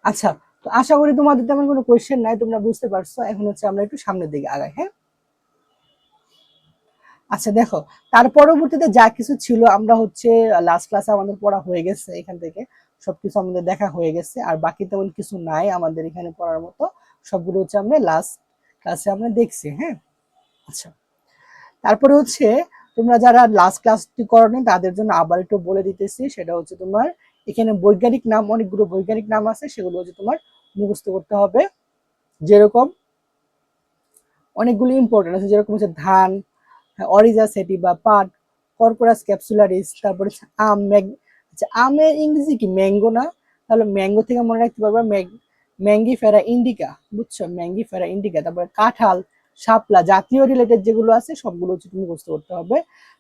আচ্ছা, তো আশা করি তোমাদের তেমন কোনো কোয়েশ্চেন নাই, তোমরা বুঝতে পারছো। এখন হচ্ছে আমরা একটু সামনের দিকে আগাই, হ্যাঁ। আচ্ছা দেখো, তার পরবর্তীতে যা কিছু ছিল আমরা হচ্ছে লাস্ট ক্লাসে আমাদের পড়া হয়ে গেছে, এখান থেকে সবকিছু আমাদের দেখা হয়ে গেছে। আর বাকি তেমন কিছু নাই আমাদের এখানে পড়ার মতো, সবগুলো হচ্ছে আমরা লাস্ট ক্লাসে আমরা দেখছি, হ্যাঁ। আচ্ছা, তারপরে হচ্ছে তোমরা যারা লাস্ট ক্লাসটি করনি তাদের জন্য আবার একটু বলে দিতেছি, সেটা হচ্ছে তোমার এখানে বৈজ্ঞানিক নাম, অনেকগুলো বৈজ্ঞানিক নাম আছে, সেগুলো হচ্ছে তোমার মুখস্থ করতে হবে। যেরকম অনেকগুলো ইম্পর্টেন্ট আছে, যেরকম হচ্ছে ধান, অরিজা সেটিভা, পাট, কর্কোরাস ক্যাপসুলারিস, তারপরে আম, আচ্ছা আমের ইংরেজি কি ম্যাঙ্গো না? তাহলে ম্যাঙ্গো থেকে মনে রাখতে পারবা ম্যাঙ্গিফেরা ইন্ডিকা, বুঝছো, ম্যাঙ্গিফেরা ইন্ডিকা। তারপরে কাঁঠাল, শাপলা জাতীয় রিলেটেড যেগুলো আছে সবগুলো হচ্ছে তুমি মুখস্থ করতে হবে।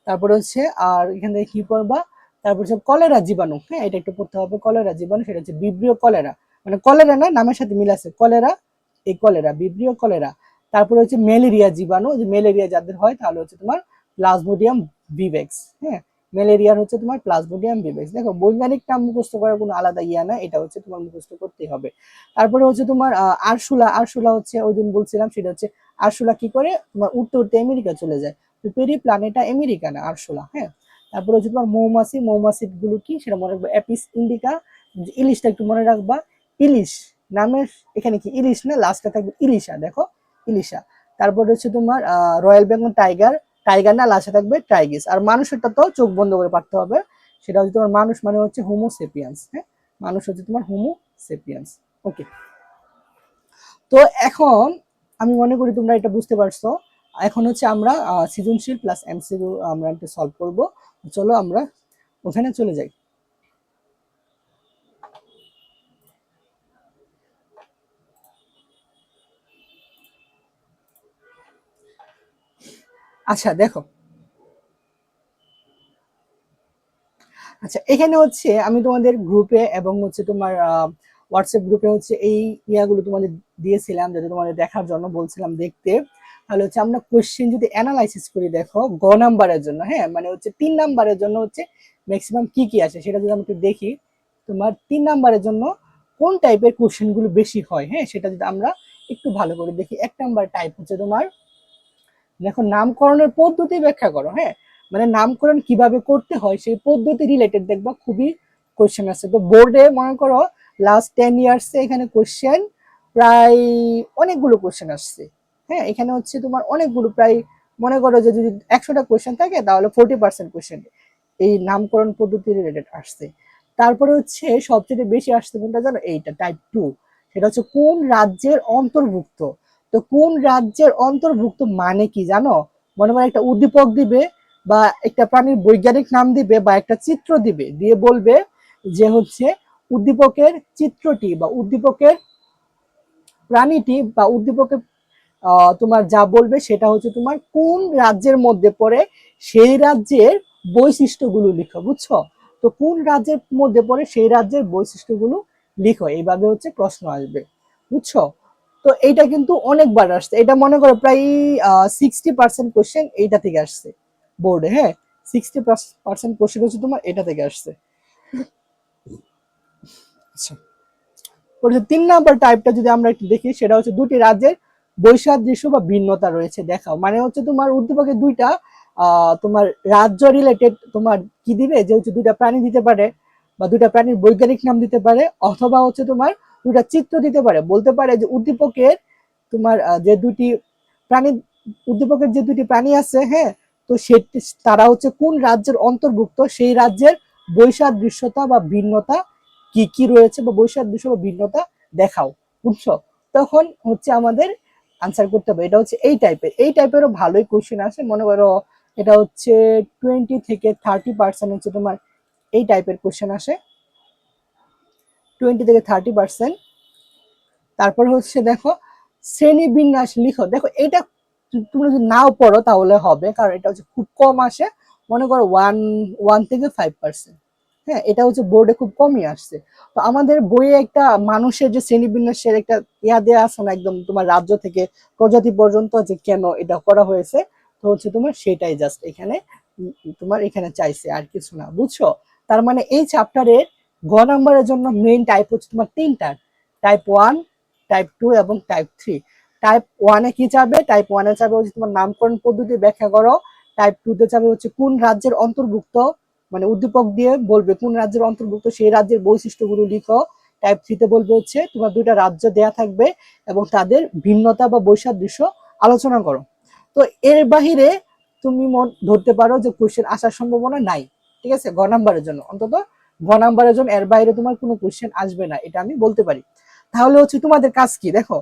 তারপরে হচ্ছে আর এখান থেকে কি পড়বা, তারপর হচ্ছে কলেরা জীবাণু, হ্যাঁ এটা একটু পড়তে হবে। কলেরা জীবাণু সেটা হচ্ছে বিব্রিয় কলেরা, মানে কলেরা না, নামের সাথে মিল আছে, কলেরা, এই কলেরা বিব্রিয় কলেরা। তারপরে হচ্ছে ম্যালেরিয়া জীবাণু, যে ম্যালেরিয়া যাদের হয় তাহলে হচ্ছে তোমার প্লাজমোডিয়াম ভিভেক্স, হ্যাঁ ম্যালেরিয়ার হচ্ছে তোমার প্লাজমোডিয়াম ভিভেক্স। দেখো বৈজ্ঞানিক নাম মুখস্থ করার কোনো আলাদা ইয়া না, এটা হচ্ছে তোমার মুখস্থ করতেই হবে। তারপরে হচ্ছে তোমার আরশুলা, আরশুলা হচ্ছে ওই দিন বলছিলাম, সেটা হচ্ছে আরশুলা কি করে তোমার উঠতে উঠতে আমেরিকা চলে যায়, তো পেরি প্ল্যানেটা আমেরিকা না, আরশুলা, হ্যাঁ। তারপরে হচ্ছে তোমার মৌমাছি, মৌমাছি গুলো কি সেটা মনে রাখবা, অ্যাপিস ইন্ডিকা। ইলিশটা একটু মনে রাখবা, ইলিশ নামের এখানে কি ইলিশ না, লাস্টে থাকবে ইলিশা, দেখো ইলিশা। তারপর হচ্ছে তোমার রয়্যাল বেঙ্গল টাইগার, টাইগার না, লাস্টে থাকবে টাইগিস। আর মানুষেরটা তো চোখ বন্ধ করে পারতে হবে, সেটা হচ্ছে তোমার মানুষ মানে হচ্ছে হোমোসেপিয়ান্স, হ্যাঁ মানুষ হচ্ছে তোমার হোমোসেপিয়ান্স। ওকে, তো এখন আমি মনে করি তোমরা এটা বুঝতে পারছো। এখন হচ্ছে আমরা সৃজনশীল প্লাস এমসিকিউ আমরা একটা সলভ করব। চলো আমরা ওখানে চলে যাই। আচ্ছা দেখো, আচ্ছা এখানে হচ্ছে আমি তোমাদের গ্রুপে এবং হচ্ছে তোমার হোয়াটসঅ্যাপ গ্রুপে হচ্ছে এই ইয়াগুলো তোমাদের দিয়েছিলাম, যাতে তোমাদের দেখার জন্য বলছিলাম দেখতে। তাহলে হচ্ছে আমরা কোশ্চেন যদি অ্যানালাইসিস করি, দেখো গ নাম্বারের জন্য, হ্যাঁ মানে হচ্ছে 3 নাম্বারের জন্য হচ্ছে ম্যাক্সিমাম কি কি আছে সেটা যদি আমরা একটু দেখি। তোমার 3 নাম্বারের জন্য কোন টাইপের কোশ্চেন গুলো বেশি হয়, হ্যাঁ সেটা যদি আমরা একটু ভালো করে দেখি। 1 নাম্বার টাইপ হচ্ছে তোমার, দেখো নামকরণের পদ্ধতি ব্যাখ্যা করো, হ্যাঁ মানে নামকরণ কিভাবে করতে হয় সেই পদ্ধতি রিলেটেড দেখবা খুবই কোশ্চেন আছে। তো বোর্ডে মনে করো লাস্ট 10 ইয়ার্স এখানে কোশ্চেন প্রায় অনেকগুলো কোশ্চেন আসছে, হ্যাঁ এখানে হচ্ছে তোমার অনেকগুলো, প্রায় মনে করো যে যদি 100টা কোশ্চেন থাকে তাহলে 40% কোশ্চেন এই নামকরণ পদ্ধতি রিলেটেড আসছে। তারপরে হচ্ছে সবচেয়ে বেশি আসছে কোনটা জানো, এইটা টাইপ 2, সেটা হচ্ছে কোন রাজ্যের অন্তর্ভুক্ত। তো কোন রাজ্যের অন্তর্ভুক্ত মানে কি জানো, মনে হয় একটা উদ্দীপক দিবে বা একটা প্রাণীর বৈজ্ঞানিক নাম দিবে বা একটা চিত্র দিবে, দিয়ে বলবে যে হচ্ছে উদ্দীপকের চিত্রটি বা উদ্দীপকের প্রাণীটি বা উদ্দীপকের তোমার যা বলবে সেটা হচ্ছে তোমার কোন রাজ্যের মধ্যে পড়ে সেই রাজ্যের বৈশিষ্ট্যগুলো লিখো, বুঝছো। তো কোন রাজ্যের মধ্যে পড়ে সেই রাজ্যের বৈশিষ্ট্যগুলো লিখো, এইভাবে হচ্ছে প্রশ্ন আসবে, বুঝছো। তো এইটা কিন্তু অনেকবার আসছে, এটা মনে করো প্রায় 60% কোশ্চেন এইটা থেকে আসছে বোর্ডে, হ্যাঁ 60% কোশ্চেন হচ্ছে তোমার এটা থেকে আসছে। আচ্ছা, 3 নাম্বার টাইপটা যদি আমরা একটু দেখি, সেটা হচ্ছে দুটি রাজ্যের বৈসাদৃশ্য বা ভিন্নতা রয়েছে দেখাও, মানে হচ্ছে তোমার উদ্দীপকের দুইটা তোমার রাজ্য রিলেটেড তোমার কি দিবে, যে হচ্ছে দুইটা প্রাণী দিতে পারে বা দুইটা প্রাণীর বৈজ্ঞানিক নাম দিতে পারে, অথবা হচ্ছে তোমার দুইটা চিত্র দিতে পারে, বলতে পারে যে উদ্দীপকের তোমার যে দুটি প্রাণী, উদ্দীপকের যে দুটি প্রাণী আছে, হ্যাঁ তো সে তারা হচ্ছে কোন রাজ্যের অন্তর্ভুক্ত, সেই রাজ্যের বৈসাদৃশ্যতা বা ভিন্নতা কি কি রয়েছে বা বৈসাদৃশ্য বা ভিন্নতা দেখাও, বুঝছো। তখন হচ্ছে আমাদের আনসার করতে হবে। এটা হচ্ছে এই টাইপেরও ভালোই কোশ্চেন আসে, মনে করো এটা হচ্ছে 20 থেকে 30% হচ্ছে তোমার এই টাইপের কোশ্চেন আসে, 20 থেকে 30%। তারপর হচ্ছে দেখো শ্রেণী বিন্যাস লিখো, দেখো এটা তুমি যদি নাও পড়ো তাহলে হবে, কারণ এটা হচ্ছে খুব কম আসে, মনে করো 1 থেকে 5%, হ্যাঁ এটা হচ্ছে বোর্ডে খুব কমই আসছে। তো আমাদের বইয়ে একটা মানুষের যে শ্রেণীবিন্যাসের একটা ইয়া দেওয়া আছে না, একদম তোমার রাজ্য থেকে প্রজাতি পর্যন্ত যে কেন এটা করা হয়েছে, তো হচ্ছে তোমার সেটাই জাস্ট এখানে তোমার এখানে চাইছে, আর কিছু না, বুঝছো। তার মানে এই চ্যাপ্টারের গ নাম্বারের জন্য মেইন টাইপ হচ্ছে তোমার 3টা, টাইপ 1, টাইপ 2 এবং টাইপ 3। টাইপ 1 এ কি চাবে? টাইপ 1 এ চাবে হচ্ছে তোমার নামকরণ পদ্ধতি ব্যাখ্যা করো। টাইপ 2 তে চাবে হচ্ছে কোন রাজ্যের অন্তর্ভুক্ত, মানে উদ্দীপক দিয়ে বলবে কোন রাজ্যের অন্তর্ভুক্ত, সেই রাজ্যের বৈশিষ্ট্যগুলো লিখো। টাইপ 3 তে বলবে হচ্ছে তোমার দুইটা রাজ্য দেয়া থাকবে এবং তাদের ভিন্নতা বা বৈসাদৃশ্য আলোচনা করো। তো এর বাহিরে তুমি ধরতে পারো যে কোশ্চেন আসার সম্ভাবনা নাই। ঠিক আছে, গ নাম্বারের জন্য, অন্তত গ নাম্বারের জন্য এর বাইরে তোমার কোনো কোশ্চেন আসবে না, এটা আমি বলতে পারি। তাহলে হচ্ছে তোমাদের কাজ কি দেখো,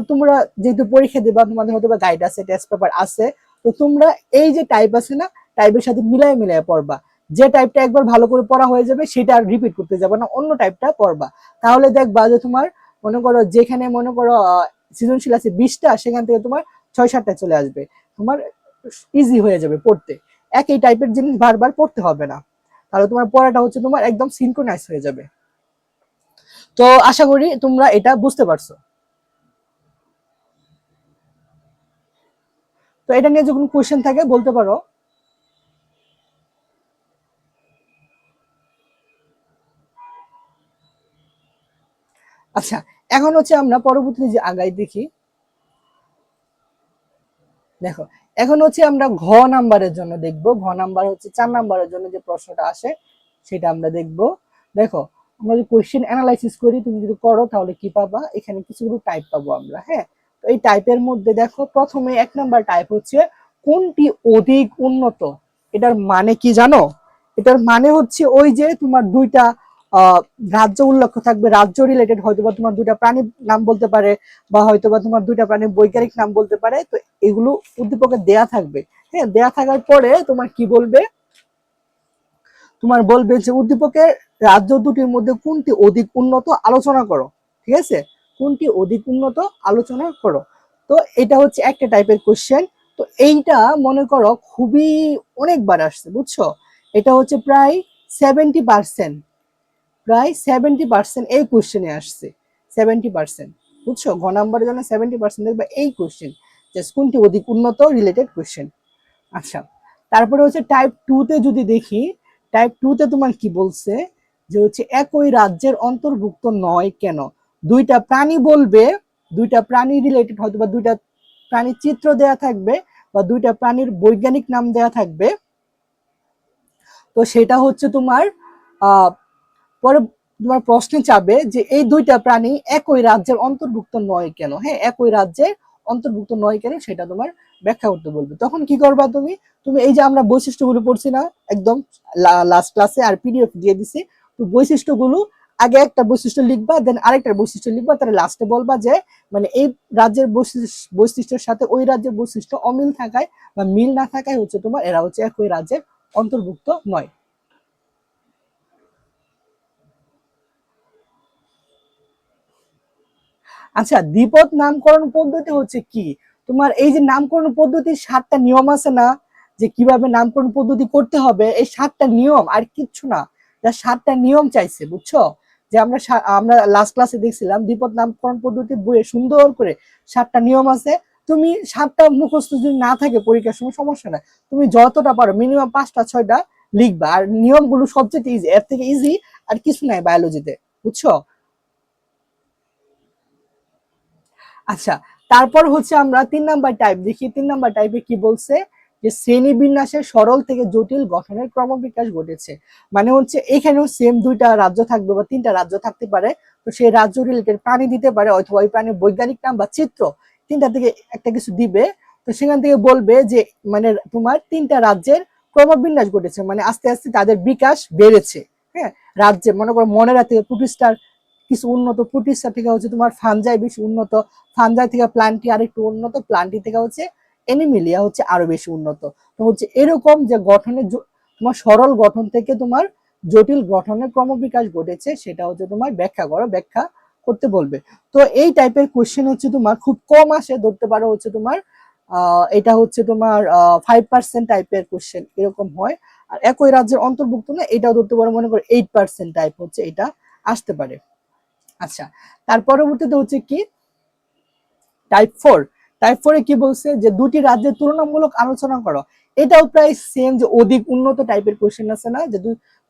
তোমরা যেহেতু পরীক্ষা দিবা, তোমাদের হয়তো বা গাইড আছে, টেস্ট পেপার আছে, তো তোমরা এই যে টাইপ আছে না, টাইপের সাথে মিলাই মিলাই পড়বা। যে টাইপটা একবার ভালো করে পড়া হয়ে যাবে সেটা আর রিপিট করতে যাবে না, অন্য টাইপটা পড়বা। তাহলে দেখবা যে তোমার মনে করো যেখানে মনে করো সৃজনশীল আছে 20টা, সেখান থেকে তোমার 6-7টা চলে আসবে। তোমার ইজি হয়ে যাবে পড়তে, একই টাইপের জিনিস বারবার পড়তে হবে না। তাহলে তোমার পড়াটা হচ্ছে তোমার একদম সিনক্রোনাইজ হয়ে যাবে। তো আশা করি তোমরা এটা বুঝতে পারছো। তো এটা নিয়ে যখন কোশ্চেন থাকে বলতে পারো। আচ্ছা, এখন হচ্ছে আমরা পরবর্তীতে যে আগাই দেখি। দেখো, এখন হচ্ছে আমরা ঘ নাম্বারের জন্য দেখব। ঘ নাম্বার হচ্ছে 4 নাম্বারের জন্য যে প্রশ্নটা আসে সেটা আমরা দেখব। দেখো, আমরা যদি কোশ্চেন অ্যানালাইসিস করি, তুমি যদি করো তাহলে কি পাবা, এখানে কিছুগুলো টাইপ পাবো আমরা। হ্যাঁ, তো এই টাইপের মধ্যে দেখো প্রথমে 1 নাম্বার টাইপ হচ্ছে কোনটি অধিক উন্নত। এটার মানে কি জানো? এটার মানে হচ্ছে ওই যে তোমার দুইটা রাজ্য উল্লেখ থাকবে, রাজ্য রিলেটেড, হয়তো বা তোমার দুইটা প্রাণীর নাম বলতে পারে, বা হয়তো বা তোমার দুইটা প্রাণীর বৈজ্ঞানিক নাম বলতে পারে। তো এগুলো উদ্দীপকে দেয়া থাকবে। হ্যাঁ, দেয়া থাকার পরে তোমার কি বলবে, তোমার বলবে যে উদ্দীপকের রাজ্য দুটির মধ্যে কোনটি অধিক উন্নত আলোচনা করো। ঠিক আছে, কোনটি অধিক উন্নত আলোচনা করো। তো এটা হচ্ছে একটা টাইপের কোশ্চেন। তো এইটা মনে করো খুবই অনেকবার আসছে, বুঝছো? এটা হচ্ছে প্রায় 70%, প্রায় 70% এই কোশ্চেনে আসছে। 70%, বুঝছো? ঘ নাম্বারের জন্য 70% দেখবে এই কোশ্চেন, যে কোনটি অধিক উন্নত রিলেটেড কোশ্চেন। আচ্ছা, তারপরে হচ্ছে টাইপ 2 তে যদি দেখি, টাইপ 2 তে তোমার কি বলছে, যে হচ্ছে একই রাজ্যের অন্তর্ভুক্ত নয় কেন। দুইটা প্রাণী বলবে, দুইটা প্রাণী রিলেটেড, হয়তো বা দুইটা প্রাণীর চিত্র দেয়া থাকবে, বা দুইটা প্রাণীর বৈজ্ঞানিক নাম দেয়া থাকবে। তো সেটা হচ্ছে তোমার পরে তোমার প্রশ্নে চাবে যে এই দুইটা প্রাণী একই রাজ্যের অন্তর্ভুক্ত নয় কেন। হ্যাঁ, একই রাজ্যের অন্তর্ভুক্ত নয় কেন সেটা তোমার ব্যাখ্যা করতে বলবে। তখন কি করবা তুমি? তুমি এই যে আমরা বৈশিষ্ট্যগুলো পড়ছি না একদম লাস্ট ক্লাসে, আর পিডিএফ দিয়ে দিছি, তো বৈশিষ্ট্যগুলো আগে একটা বৈশিষ্ট্য লিখবা, দেন আরেকটা বৈশিষ্ট্য লিখবা, তাহলে লাস্টে বলবা যে মানে এই রাজ্যের বৈশিষ্ট্যের সাথে ওই রাজ্যের বৈশিষ্ট্য অমিল থাকায় বা মিল না থাকায় হচ্ছে তোমার এরা হচ্ছে একই রাজ্যের অন্তর্ভুক্ত নয়। আচ্ছা, দ্বিপদ নামকরণ পদ্ধতি হচ্ছে কি? তোমার এই যে নামকরণ পদ্ধতির 7টা নিয়ম আছে না, যে কিভাবে নামকরণ পদ্ধতি করতে হবে, এই 7টা নিয়ম আর কিচ্ছু না। যা 7টা নিয়ম চাইছে, বুঝছো? যে আমরা লাস্ট ক্লাসে দেখছিলাম দ্বিপদ নামকরণ পদ্ধতি বইয়ে সুন্দর করে 7টা নিয়ম আছে। তুমি 7টা মুখস্থ যদি না থাকে পরীক্ষার সময় সমস্যা নাই, তুমি যতটা পারো মিনিমাম 5টা 6টা লিখবা। আর নিয়মগুলো সবচেয়ে ইজি, এর থেকে ইজি আর কিছু নাই বায়োলজিতে, বুঝছো? আচ্ছা, তারপর হচ্ছে আমরা 3 নাম্বার টাইপ দেখি। 3 নাম্বার টাইপে কি বলছে, যে শ্রেণী বিন্যাসের সরল থেকে জটিল গঠনের ক্রমবিকাশ ঘটেছে। মানে হচ্ছে এখানেও সেম দুইটা রাজ্য থাকবে বা 3টা রাজ্য থাকতে পারে। তো সেই রাজ্য রিলেটেড প্রাণী দিতে পারে, অথবা ওই প্রাণীর বৈজ্ঞানিক নাম বা চিত্র, 3টা থেকে একটা কিছু দিবে। তো সেখান থেকে বলবে যে মানে তোমার 3টা রাজ্যের ক্রমবিন্যাস ঘটেছে, মানে আস্তে আস্তে তাদের বিকাশ বেড়েছে। হ্যাঁ, রাজ্যে মনে করো মনেরা থেকে প্রতিষ্ঠার কিছু উন্নত, প্রতিষ্ঠা থেকে হচ্ছে তোমার ফানজাই বেশি উন্নত, ফানজাই থেকে প্লান্টি আরেকটু উন্নত, প্লান্টি থেকে হচ্ছে এনিমিলিয়া হচ্ছে আরো বেশি উন্নত। তো হচ্ছে এরকম যে গঠনের তোমার সরল গঠন থেকে তোমার জটিল গঠনের ক্রমবিকাশ ঘটেছে, সেটা হচ্ছে তোমার ব্যাখ্যা করো, ব্যাখ্যা করতে বলবে। তো এই টাইপের কোশ্চেন হচ্ছে তোমার খুব কম আসে, ধরতে পারো হচ্ছে তোমার এটা হচ্ছে তোমার 5% টাইপের কোশ্চেন এরকম হয়। আর একই রাজ্যের অন্তর্ভুক্ত না, এটাও ধরতে পারো মনে করো 8% টাইপ হচ্ছে এটা আসতে পারে। আচ্ছা, তার পরবর্তীতে হচ্ছে কি টাইপ 4। টাইপ 4 এ কি বলছে, যে দুটি রাজ্যের তুলনামূলক আলোচনা করো। এটাও প্রায় সেম, যে অধিক উন্নত টাইপের কোশ্চেন আছে না, যে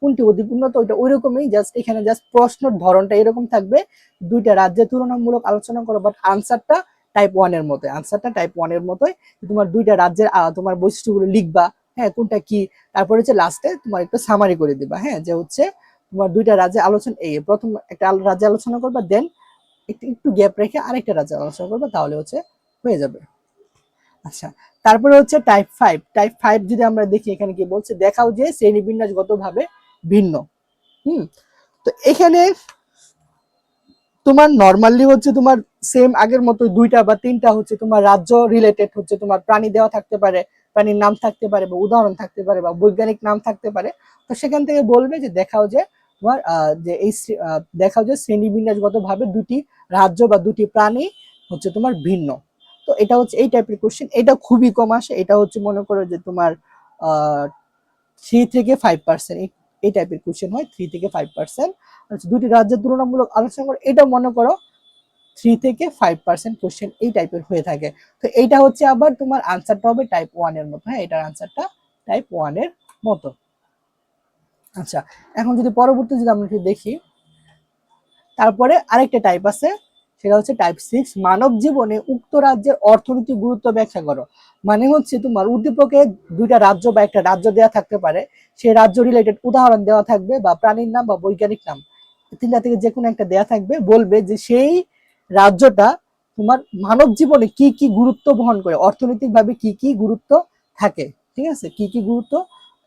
কোনটি অধিক উন্নত, ওইটা ওই রকমই, জাস্ট এখানে জাস্ট প্রশ্নের ধরনটা এরকম থাকবে, দুইটা রাজ্যের তুলনামূলক আলোচনা করো, বাট আনসারটা টাইপ 1 এর মতো, আনসারটা টাইপ 1 এর মতোই, তোমার দুইটা রাজ্যের তোমার বৈশিষ্ট্যগুলো লিখবা, হ্যাঁ কোনটা কি, তারপরে হচ্ছে লাস্টে তোমার একটু সামারি করে দিবা, হ্যাঁ যে হচ্ছে তোমার দুইটা রাজ্যের আলোচনা, এই প্রথম একটা রাজ্যে আলোচনা করবা, দেন একটু একটু গ্যাপ রেখে আরেকটা রাজ্যে আলোচনা করবা, তাহলে হচ্ছে হয়ে যাবে। আচ্ছা, তারপরে হচ্ছে টাইপ 5। টাইপ 5 যদি আমরা দেখি, এখানে কি বলছে, দেখাও যে শ্রেণীবিন্যাসগতভাবে ভিন্ন। তো এখানে তোমার নরমালি হচ্ছে তোমার সেম আগের মতো দুইটা বা তিনটা হচ্ছে তোমার রাজ্য রিলেটেড হচ্ছে তোমার প্রাণী দেওয়া থাকতে পারে, প্রাণীর নাম থাকতে পারে, বা উদাহরণ থাকতে পারে, বা বৈজ্ঞানিক নাম থাকতে পারে। তো সেখান থেকে বলবে যে দেখাও যে তোমার যে এই দেখাও যে শ্রেণীবিন্যাসগত ভাবে দুটি রাজ্য বা দুটি প্রাণী হচ্ছে তোমার ভিন্ন। তো এটা হচ্ছে এই টাইপের কোশ্চেন, এটা খুবই কম আসে, এটা হচ্ছে মনে করো যে তোমার 3 থেকে 5% এই টাইপের কোশ্চেন হয়, 3 থেকে 5%। দুটি রাজ্যের তুলনামূলক আলোচনা করে, এটা মনে করো 3 থেকে 5% কোশ্চেন এই টাইপের হয়ে থাকে। তো এইটা হচ্ছে আবার তোমার আনসারটা হবে টাইপ 1 এর মতো, হ্যাঁ এটার আনসারটা টাইপ 1 এর মতো। আচ্ছা, এখন যদি পরবর্তী যদি আমরা দেখি, তারপরে আরেকটা টাইপ আছে, সেটা হচ্ছে টাইপ 6, মানব জীবনে উক্ত রাজ্যের অর্থনৈতিক গুরুত্ব ব্যাখ্যা করো। মানে হচ্ছে তোমার উদ্দীপকে দুইটা রাজ্য বা একটা রাজ্য দেওয়া থাকতে পারে, সেই রাজ্য রিলেটেড উদাহরণ দেওয়া থাকবে, বা প্রাণীর নাম বা বৈজ্ঞানিক নাম, তিনটা থেকে যে কোনো একটা দেওয়া থাকবে, বলবে যে সেই রাজ্যটা তোমার মানব জীবনে কি কি গুরুত্ব বহন করে, অর্থনৈতিক ভাবে কি কি গুরুত্ব থাকে, ঠিক আছে, কি কি গুরুত্ব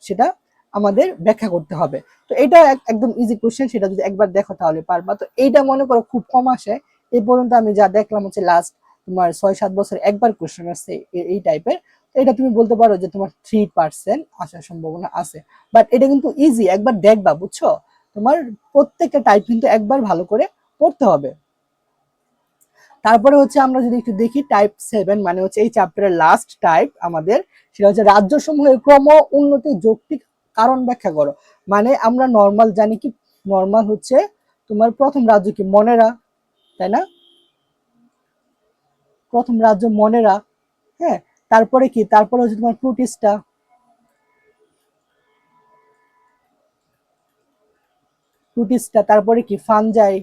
সেটা আমাদের ব্যাখ্যা করতে হবে। তো এটা একদম ইজি কোশ্চেন, সেটা যদি একবার দেখো তাহলে পারবা। তো এইটা মনে করো খুব কম আসে, এই পর্যন্ত আমি যা দেখলাম হচ্ছে লাস্ট তোমার 6-7 বছর একবার কোশ্চেন আসছে এই টাইপের। এটা তুমি বলতে পারো যে তোমার 3% আসার সম্ভাবনা আছে, বাট এটা কিন্তু ইজি, একবার দেখবা, বুঝছো, তোমার প্রত্যেকটা টাইপ কিন্তু একবার ভালো করে পড়তে হবে। তারপরে হচ্ছে আমরা যদি একটু দেখি টাইপ 7, মানে হচ্ছে এই চ্যাপ্টারের লাস্ট টাইপ আমাদের, সেটা হচ্ছে রাজ্য সমূহের ক্রম উন্নতির যৌক্তিক কারণ ব্যাখ্যা করো। মানে আমরা নর্মাল জানি কি, নর্মাল হচ্ছে তোমার প্রথম রাজ্য কি, মনেরা, তাই না, প্রথম রাজ্য মনেরা, হ্যাঁ তারপরে কি, তারপরে হচ্ছে তোমার প্রুটিস্টা, তারপরে কি ফানজাই,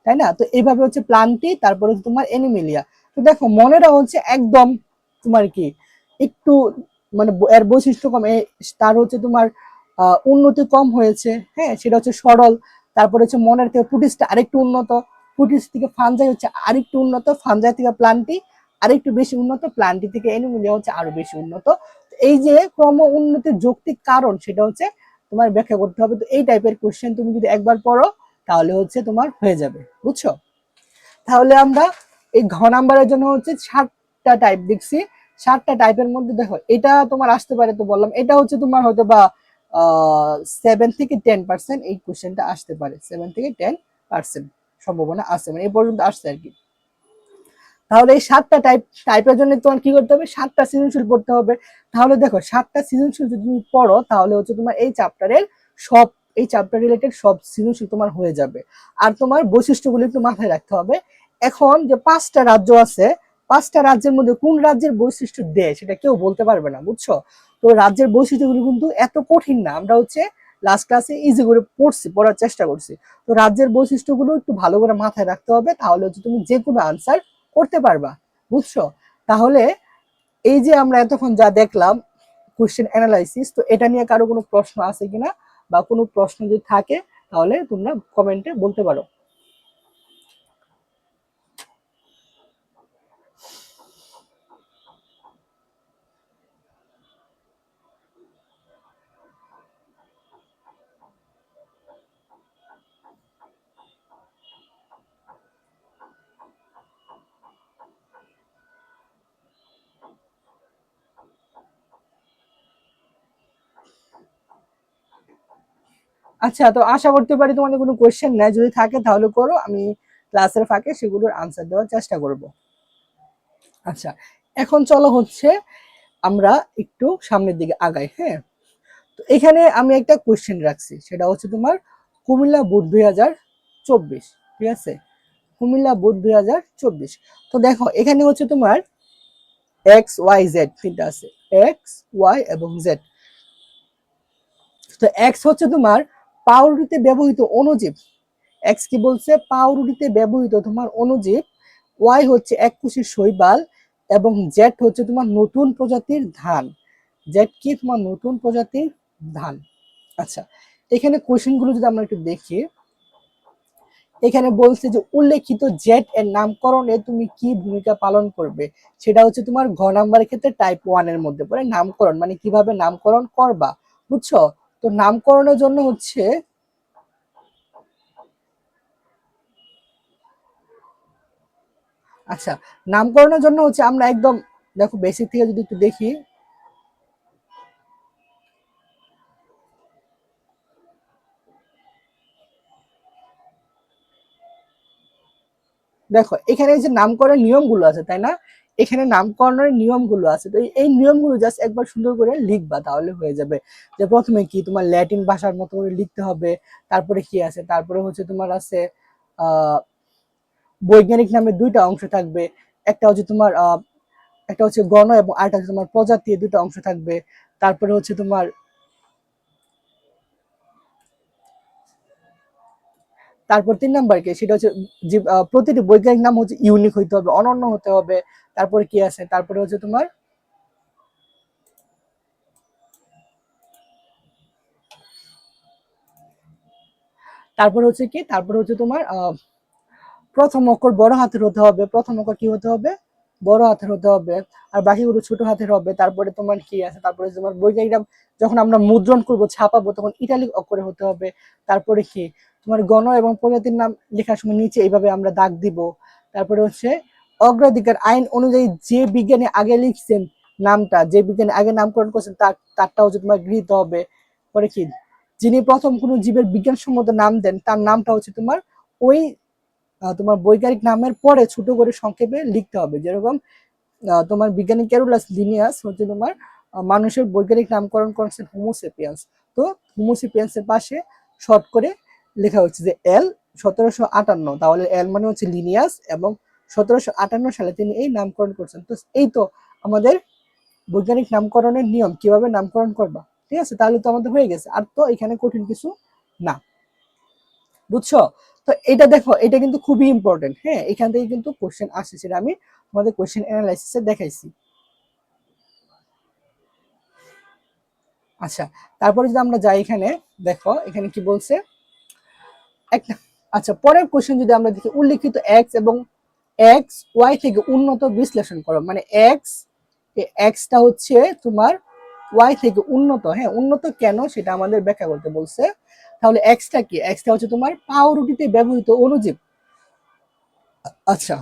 তাই না। তো এইভাবে হচ্ছে প্লান্টি, তারপরে হচ্ছে তোমার এনিমিলিয়া। তো দেখো মনেরা হচ্ছে একদম তোমার কি একটু মানে এর বৈশিষ্ট্য কম, তার হচ্ছে তোমার উন্নতি কম হয়েছে, হ্যাঁ সেটা হচ্ছে সরল। তারপরে হচ্ছে মনের থেকে প্রুটিসটা আরেকটু উন্নত, প্রুটিস থেকে ফানজাই হচ্ছে আরেকটু উন্নত, ফানজাই থেকে প্লান্টি আরেকটু বেশি উন্নত, প্লান্টি থেকে এনিমিলিয়া হচ্ছে আরো বেশি উন্নত। এই যে ক্রম উন্নতির যৌক্তিক কারণ, সেটা হচ্ছে তোমার ব্যাখ্যা করতে হবে। তো এই টাইপের কোশ্চেন তুমি যদি একবার পড়ো, তাহলে হচ্ছে তোমার হয়ে যাবে, বুঝছো। তাহলে আমরা এই ঘ নাম্বারের জন্য হচ্ছে 7টা টাইপ দেখছি। 7টা টাইপের মধ্যে দেখো এটা তোমার আসতে পারে, তো বললাম এটা হচ্ছে তোমার হয়তো বা 7 থেকে 10% এই কোশ্চেনটা আসতে পারে, 7 থেকে 10% সম্ভাবনা আছে, মানে এই পর্যন্ত আসছে আর কি। তাহলে এই 7টা টাইপের জন্য তোমার কি করতে হবে, 7টা সৃজনশীল পড়তে হবে। তাহলে দেখো 7টা সৃজনশীল যদি তুমি পড়ো, তাহলে হচ্ছে তোমার এই চ্যাপ্টারের সব, এই চ্যাপ্টার রিলেটেড সব সৃজনশীল তোমার হয়ে যাবে। আর তোমার বৈশিষ্ট্যগুলো একটু মাথায় রাখতে হবে। এখন যে 5টা রাজ্য আছে, 5টা রাজ্যের মধ্যে কোন রাজ্যের বৈশিষ্ট্য দেয় সেটা কেউ বলতে পারবে না, বুঝছো। তো রাজ্যের বৈশিষ্ট্যগুলো কিন্তু এত কঠিন না, আমরা হচ্ছে লাস্ট ক্লাসে ইজি করে পড়ছি, পড়ার চেষ্টা করছি। তো রাজ্যের বৈশিষ্ট্যগুলো একটু ভালো করে মাথায় রাখতে হবে, তাহলে হচ্ছে তুমি যে কোনো আনসার করতে পারবা, বুঝছো। তাহলে এই যে আমরা এতক্ষণ যা দেখলাম কোশ্চেন অ্যানালাইসিস, তো এটা নিয়ে কারো কোনো প্রশ্ন আছে কিনা, বা কোনো প্রশ্ন যদি থাকে তাহলে তোমরা কমেন্টে বলতে পারো। আচ্ছা, তো আশা করতে পারি তোমাদের কোনো কোশ্চেন নেই, যদি থাকে তাহলে করো, আমি ক্লাসের ফাঁকে সেগুলোর আনসার দেওয়ার চেষ্টা করব। আচ্ছা, এখন চলো হচ্ছে আমরা একটু সামনের দিকে আগাই, হ্যাঁ। তো এখানে আমি একটা কোশ্চেন রাখছি, সেটা হচ্ছে তোমার কুমিল্লা বোর্ড 2024, ঠিক আছে, কুমিল্লা বোর্ড 2024। তো দেখো এখানে হচ্ছে তোমার এক্স ওয়াই জেড তিনটা আছে, এক্স ওয়াই এবং জেড। তো এক্স হচ্ছে তোমার পাউরুটিতে ব্যবহৃত অণুজীব, এক্স কি বলছে, পাউরুটিতে ব্যবহৃত তোমার অণুজীব, ওয়াই হচ্ছে এককোষী শৈবাল, এবং জেড হচ্ছে তোমার নতুন প্রজাতির ধান। জেড কি, তোমার নতুন প্রজাতির ধান। আচ্ছা, এখানে কোশ্চেন গুলো যদি আমরা একটু দেখি, এখানে বলছে যে উল্লেখিত জেড এর নামকরণে তুমি কি ভূমিকা পালন করবে, সেটা হচ্ছে তোমার ঘ নাম্বারের ক্ষেত্রে টাইপ 1 এর মধ্যে পড়ে নামকরণ, মানে কিভাবে নামকরণ করবা, বুঝছো? তো নামকরণের জন্য হচ্ছে, আচ্ছা, নামকরণের জন্য হচ্ছে আমরা একদম দেখো বেসিক থেকে যদি একটু দেখি, দেখো এখানে যে নামকরণের নিয়মগুলো আছে তাই না, এখানে নামকরণের নিয়মগুলো আছে, তো এই নিয়মগুলো জাস্ট একবার সুন্দর করে লিখবা তাহলে হয়ে যাবে। যে প্রথমে কি তোমার ল্যাটিন ভাষার মতো করে লিখতে হবে, তারপরে কি আছে, তারপরে হচ্ছে তোমার আছে বৈজ্ঞানিক নামে দুইটা অংশ থাকবে, একটা হচ্ছে তোমার একটা হচ্ছে গণ এবং আরেকটা হচ্ছে তোমার প্রজাতি, দুটো অংশ থাকবে। তারপরে হচ্ছে তোমার, তারপর 3 নাম্বার কি, সেটা হচ্ছে যে প্রতিটি বৈজ্ঞানিক নাম হচ্ছে ইউনিক হইতে হবে, অনন্য হতে হবে। তারপরে কি আছে, তারপরে হচ্ছে তোমার, তারপর হচ্ছে কি, তারপর হচ্ছে তোমার প্রথম অক্ষর বড় হাতের হতে হবে, প্রথম অক্ষর কি হতে হবে, বড় হাতের হতে হবে, আর বাকিগুলো ছোট হাতের হবে। তারপরে তোমার কি আছে, তারপরে তোমার বৈজ্ঞানিক নাম যখন আমরা মুদ্রণ করব, ছাপাবো, তখন ইটালিক অক্ষরে হতে হবে। তারপরে কি, তোমার গণ এবং প্রজাতির নাম লেখার সময় নিচে এইভাবে আমরা দাগ দিব। তারপরে হচ্ছে অগ্রাধিকার আইন অনুযায়ী যে বিজ্ঞানী আগে লিখছেন নামটা, যে বিজ্ঞানী আগে নামকরণ করছেন তারটা হচ্ছে তোমার গৃহীত হবে। পরে কি, যিনি প্রথম কোনো জীবের বিজ্ঞানসম্মত নাম দেন তার নামটা হচ্ছে তোমার ওই তোমার বৈজ্ঞানিক নামের পরে ছোট করে সংক্ষেপে লিখতে হবে। যেরকম তোমার বিজ্ঞানী ক্যারোলাস লিনিয়াস হচ্ছে তোমার মানুষের বৈজ্ঞানিক নামকরণ করেছেন হোমোসেপিয়ান্স, তো হোমোসেপিয়ান্সের পাশে শর্ট করে লেখা হচ্ছে যে এল 1758, তাহলে এল মানে হচ্ছে লিনিয়াস, এবং 1758 সালে তিনি এই নামকরণ করছেন। তো এই তো আমাদের বৈজ্ঞানিক নামকরণের নিয়ম, কিভাবে নামকরণ করবা, ঠিক আছে? তাহলে তো আমাদের হয়ে গেছে, আর তো এখানে কঠিন কিছু না, বুঝছো? তো এটা দেখো, এটা কিন্তু খুবই ইম্পর্টেন্ট, হ্যাঁ, এখান থেকে কিন্তু কোশ্চেন আসে, সেটা আমি তোমাদের কোশ্চেন অ্যানালাইসিসে দেখাইছি। আচ্ছা, তারপরে যদি আমরা যাই এখানে, দেখো এখানে কি বলছে একটা, আচ্ছা পরের কোশ্চেন যদি আমরা দেখি, উল্লেখিত এক্স এবং এক্স ওয়াই থেকে উন্নত বিশ্লেষণ করো, মানে এক্স, এক্সটা হচ্ছে তোমার ওয়াই থেকে উন্নত, হ্যাঁ, উন্নত কেন সেটা আমাদের ব্যাখ্যা করতে বলছে। তাহলে এক্সটা কি, এক্সটা হচ্ছে তোমার পাউরুটিতে ব্যবহৃত অণুজীব। আচ্ছা,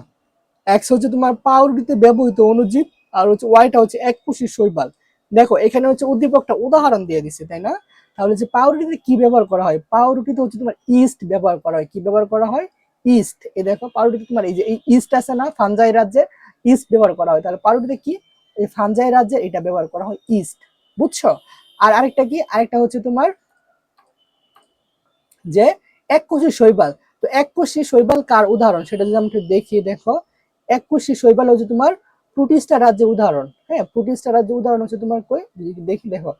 এক্স হচ্ছে তোমার পাউরুটিতে ব্যবহৃত অণুজীব, আর হচ্ছে ওয়াইটা হচ্ছে এককোষী শৈবাল। দেখো এখানে হচ্ছে উদ্দীপকটা উদাহরণ দিয়ে দিচ্ছে তাই না, তাহলে যে পাউরুটিতে কি ব্যবহার করা হয়, পাউরুটিতে হচ্ছে তোমার ইস্ট ব্যবহার করা হয়, কি ব্যবহার করা হয়, ইস্ট। এই দেখো পাউরুটিতে তোমার এই যে এই ইস্ট আছে না, ফানজাই রাজ্যে ইস্ট ব্যবহার করা হয়, তাহলে পাউরুটিতে কি, এই ফানজাই রাজ্যে এটা ব্যবহার করা হয় ইস্ট, বুঝছো? আর আরেকটা কি, আরেকটা হচ্ছে তোমার যে এককোষী শৈবাল। তো এককোষী শৈবাল কার উদাহরণ সেটা যদি আমরা দেখি, দেখো এককোষী শৈবাল হচ্ছে তোমার প্রোটিস্টা রাজ্যের উদাহরণ, হ্যাঁ, প্রোটিস্টা রাজ্যের উদাহরণ হচ্ছে তোমার কই, যদি দেখি দেখো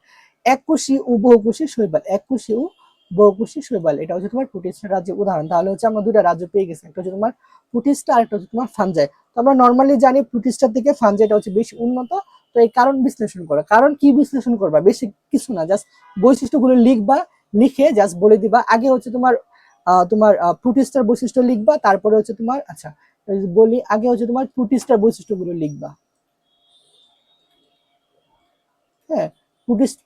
এককোষী ও বহুকোষী শৈবাল, এককোষী ও বহুকোষী শৈবাল, এটা হচ্ছে তোমার প্রোটিস্টা রাজ্যের উদাহরণ। তাহলে হচ্ছে আমরা দুইটা রাজ্য পেয়ে গেছি, একটা হচ্ছে তোমার প্রোটিস্টা আর একটা হচ্ছে তোমার ফানজাই। তো আমরা নর্মালি জানি প্রোটিস্টার থেকে ফানজাইটা হচ্ছে বেশি উন্নত। তো এই কারণ বিশ্লেষণ করা, কারণ কি বিশ্লেষণ করবা, বেশি কিছু না, জাস্ট বৈশিষ্ট্যগুলো লিখবা, লিখে জাস্ট বলে দিবা। আগে হচ্ছে তোমার তোমার প্রোটিস্টার বৈশিষ্ট্য লিখবা, তারপরে হচ্ছে তোমার, আচ্ছা বলি, আগে হচ্ছে তোমার প্রোটিস্টার বৈশিষ্ট্যগুলো লিখবা, হ্যাঁ,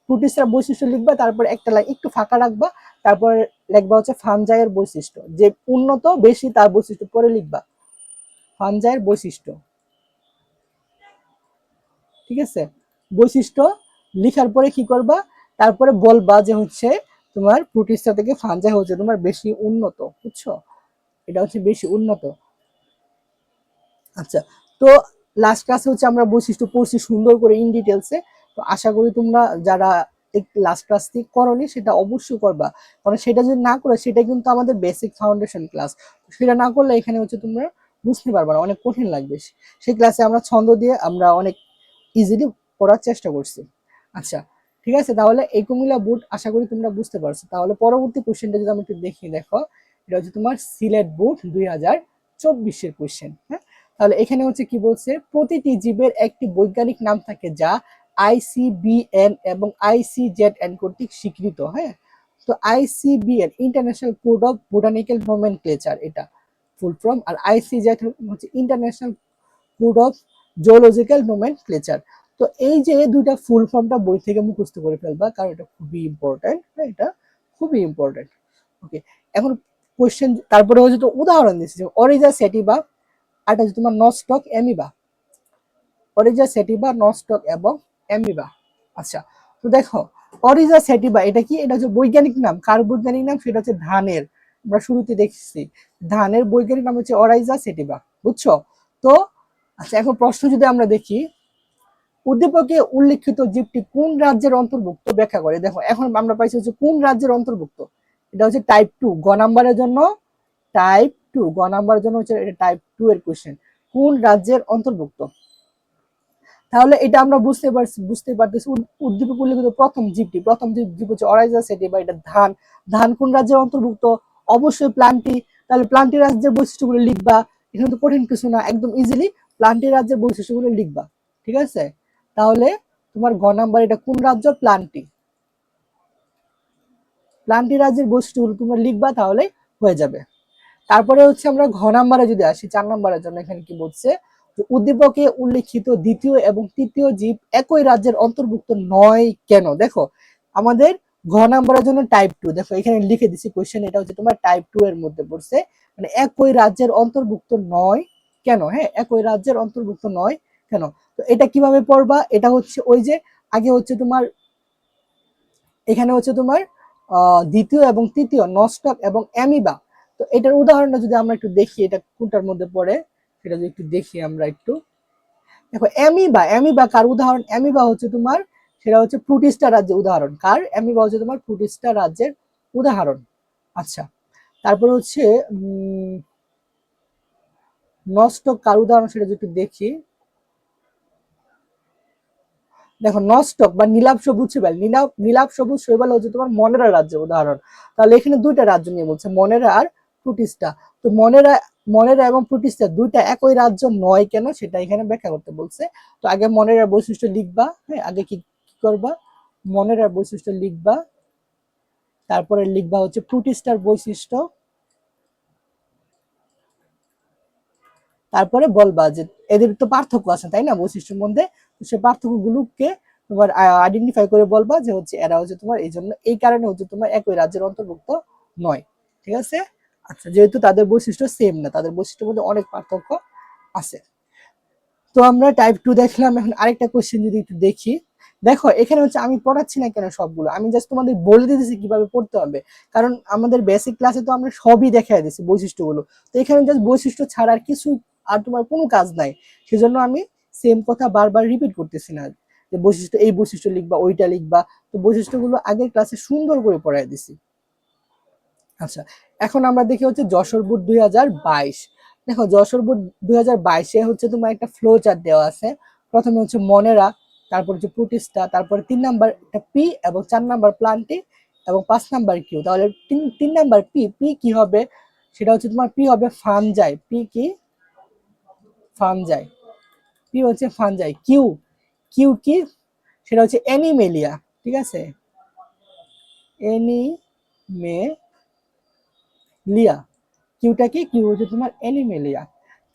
প্রোটিস্টার বৈশিষ্ট্য লিখবা, তারপর একটা লাইন একটু ফাঁকা রাখবা, তারপরে লিখবা হচ্ছে ফানজাইয়ের বৈশিষ্ট্য, যে উন্নত বেশি তার বৈশিষ্ট্য পরে লিখবা, ফানজাইয়ের বৈশিষ্ট্য, ঠিক আছে? বৈশিষ্ট্য লিখার পরে কি করবা, তারপরে বলবা যে হচ্ছে তোমার প্রোটিস্টা থেকে ফানজাই হচ্ছে তোমার বেশি উন্নত, বুঝছো? এটা হচ্ছে বেশি উন্নত। আচ্ছা, তো লাস্ট ক্লাসে হচ্ছে আমরা বৈশিষ্ট্য পড়ছি সুন্দর করে ইন ডিটেলসে। তো আশা করি তোমরা যারা লাস্ট ক্লাসটি করনি সেটা অবশ্যই করবা, কারণ সেটা যদি না করে, সেটা কিন্তু আমাদের বেসিক ফাউন্ডেশন ক্লাস, সেটা না করলে এখানে হচ্ছে তোমরা বুঝতে পারবা না, অনেক কঠিন লাগবে। সেই ক্লাসে আমরা ছন্দ দিয়ে আমরা অনেক ইজিলি পড়ার চেষ্টা করছি। আচ্ছা ঠিক আছে, তাহলে এই কুমিল্লা বোর্ড আশা করি তোমরা বুঝতে পারছো। তাহলে পরবর্তী কোশ্চেনটা যদি আমি একটু দেখি, দেখো এটা হচ্ছে তোমার সিলেট বোর্ড 2024-এর কোশ্চেন। হ্যাঁ, তাহলে এখানে হচ্ছে কি বলছে, প্রতিটি জীবের একটি বৈজ্ঞানিক নাম থাকে যা আইসিবিএন এবং আইসিজেডএন কর্তৃক স্বীকৃত। হ্যাঁ, তো আইসিবিএন international code of botanical nomenclature, এটা ফুল ফর্ম, আর আইসিজেড হচ্ছে international code of zoological nomenclature. তো এই যে দুইটা ফুল ফর্মটা বই থেকে মুখস্থ করে ফেলবা, কারণ এটা খুবই ইম্পর্টেন্ট। হ্যাঁ, এটা খুবই ইম্পর্টেন্ট। ওকে, এখন কোশ্চেন, তারপরে হচ্ছে তো উদাহরণ দিচ্ছি, যে অরিজা সেটিভা, আর এটা হচ্ছে তোমার নস্টক অ্যামিবা। অরিজা সেটিভা, নস্টক এবং অ্যামিবা। আচ্ছা, তো দেখো অরিজা সেটিভা এটা কি, এটা হচ্ছে বৈজ্ঞানিক নাম। কার বৈজ্ঞানিক নাম? সেটা হচ্ছে ধানের। আমরা শুরুতে দেখছি ধানের বৈজ্ঞানিক নাম হচ্ছে অরাইজা সেটিভা, বুঝছো? তো আচ্ছা, এখন প্রশ্ন যদি আমরা দেখি, উদ্দীপকে উল্লেখিত জীবটি কোন রাজ্যের অন্তর্ভুক্ত ব্যাখ্যা করে। দেখো এখন আমরা পাইছি হচ্ছে কোন রাজ্যের অন্তর্ভুক্ত, এটা হচ্ছে টাইপ 2 গ নাম্বারের জন্য। টাইপ 2 গ নাম্বারের জন্য হচ্ছে এটা টাইপ 2 এর কোশ্চেন, কোন রাজ্যের অন্তর্ভুক্ত। তাহলে এটা আমরা বুঝতে পারতেছি উদ্দীপক উল্লেখিত প্রথম জীব হচ্ছে অরাইজা সেটিভা, এটা ধান। ধান কোন রাজ্যের অন্তর্ভুক্ত? অবশ্যই প্লান্টি। তাহলে প্লান্টি রাজ্যের বৈশিষ্ট্যগুলো লিখবা, এখানে তো কঠিন কিছু না, একদম ইজিলি প্লান্টি রাজ্যের বৈশিষ্ট্যগুলো লিখবা। ঠিক আছে, তাহলে তোমার গ নাম্বার এটা কোন রাজ্য? প্লান্টি। প্লান্টি রাজ্যের বৈশিষ্ট্যগুলো তোমরা লিখবা, তাহলে হয়ে যাবে। তারপরে হচ্ছে আমরা ঘ নাম্বারে যদি আসি, 4 নাম্বারের জন্য এখানে কি বলছে, উদ্দীপকে উল্লেখিত দ্বিতীয় এবং তৃতীয় জীব একই রাজ্যের অন্তর্ভুক্ত নয় কেন। দেখো আমাদের ঘ নাম্বারের জন্য টাইপ 2, দেখো এখানে লিখে দিছি কোশ্চেন, এটা হচ্ছে তোমার টাইপ 2 এর মধ্যে পড়ছে, মানে একই রাজ্যের অন্তর্ভুক্ত নয় কেন। হ্যাঁ, একই রাজ্যের অন্তর্ভুক্ত নয় কেন। তো এটা কিভাবে পড়বা, এটা হচ্ছে ওই যে আগে হচ্ছে তোমার, এখানে হচ্ছে তোমার দ্বিতীয় এবং তৃতীয় নস্টক এবং অ্যামিবা। তো এটার উদাহরণটা যদি আমরা একটু দেখি, এটা কোনটার মধ্যে পড়ে সেটা যদি একটু দেখি আমরা একটু। দেখো অ্যামিবা, অ্যামিবা কার উদাহরণ? অ্যামিবা হচ্ছে তোমার, সেটা হচ্ছে প্রোটিস্টা রাজ্যের উদাহরণ। কার? অ্যামিবা হচ্ছে তোমার প্রোটিস্টা রাজ্যের উদাহরণ। আচ্ছা, তারপরে হচ্ছে নস্টক কার উদাহরণ সেটা যদি একটু দেখি। দেখো নস্টক বা নীলাভ সবুজ শৈবাল, নীলাভ সবুজ শৈবাল হচ্ছে তোমার মনেরা রাজ্যের উদাহরণ। তাহলে এখানে দুইটা রাজ্য নিয়ে বলছে, মনেরা আর প্রোটিস্টা। তো মনেরা মনেরা এবং প্রোটিস্টা দুইটা একই রাজ্য নয় কেন, সেটা এখানে ব্যাখ্যা করতে বলছে। তো আগে মনেরা বৈশিষ্ট্য লিখবা। হ্যাঁ, আগে কি করবা? মনেরা বৈশিষ্ট্য লিখবা, তারপরে লিখবা হচ্ছে প্রোটিস্টার বৈশিষ্ট্য, তারপরে বলবা যে এদের তো পার্থক্য আছে তাই না বৈশিষ্ট্যের মধ্যে, তো সেই পার্থক্যগুলোকে তোমার আইডেন্টিফাই করে বলবা যে হচ্ছে এরা হচ্ছে তোমার এই জন্য এই কারণে হচ্ছে তোমার একই রাজ্যের অন্তর্ভুক্ত নয়। ঠিক আছে, আচ্ছা, যেহেতু তাদের বৈশিষ্ট্য সেম না, তাদের বৈশিষ্ট্যের মধ্যে অনেক পার্থক্য আছে। তো আমরা টাইপ 2 দেখলাম, এখন আরেকটা কোশ্চেন যদি একটু দেখি। দেখো এখানে হচ্ছে আমি পড়াচ্ছি না কেন সবগুলো, আমি জাস্ট তোমাদের বলে দিতেছি কিভাবে পড়তে হবে, কারণ আমাদের বেসিক ক্লাসে তো আমরা সবই দেখাই দিছি বৈশিষ্ট্যগুলো। তো এখানে জাস্ট বৈশিষ্ট্য ছাড়া আর কিছু, আর তোমার কোনো কাজ নাই। সেজন্য আমি সেম কথা বারবার রিপিট করতেছি না, যে বৈশিষ্ট্য এই বৈশিষ্ট্য লিখবা ওইটা লিখবা। তো বৈশিষ্ট্যগুলো আগের ক্লাসে সুন্দর করে পড়াই দিছি। আচ্ছা, এখন আমরা দেখি হচ্ছে যশোর বোর্ড 2022। দেখো যশোর বোর্ড 2022-এ হচ্ছে তোমার একটা ফ্লো চার্ট দেওয়া আছে। প্রথমে হচ্ছে মনেরা, তারপর হচ্ছে প্রোটিস্টা, তারপরে 3 নাম্বার একটা পি, এবং 4 নাম্বার প্লান্টি, এবং 5 নাম্বার কিউ। তাহলে তিন নাম্বার পি, পি কি হবে? সেটা হচ্ছে তোমার পি হবে ফানজাই। পি কি? ফানজাই। পি হচ্ছে ফানজাই। কিউ, কিউ কি? সেটা হচ্ছে অ্যানিমেলিয়া। ঠিক আছে, অ্যানিমেলিয়া। কিউটা কি? কিউ হচ্ছে তোমার অ্যানিমেলিয়া।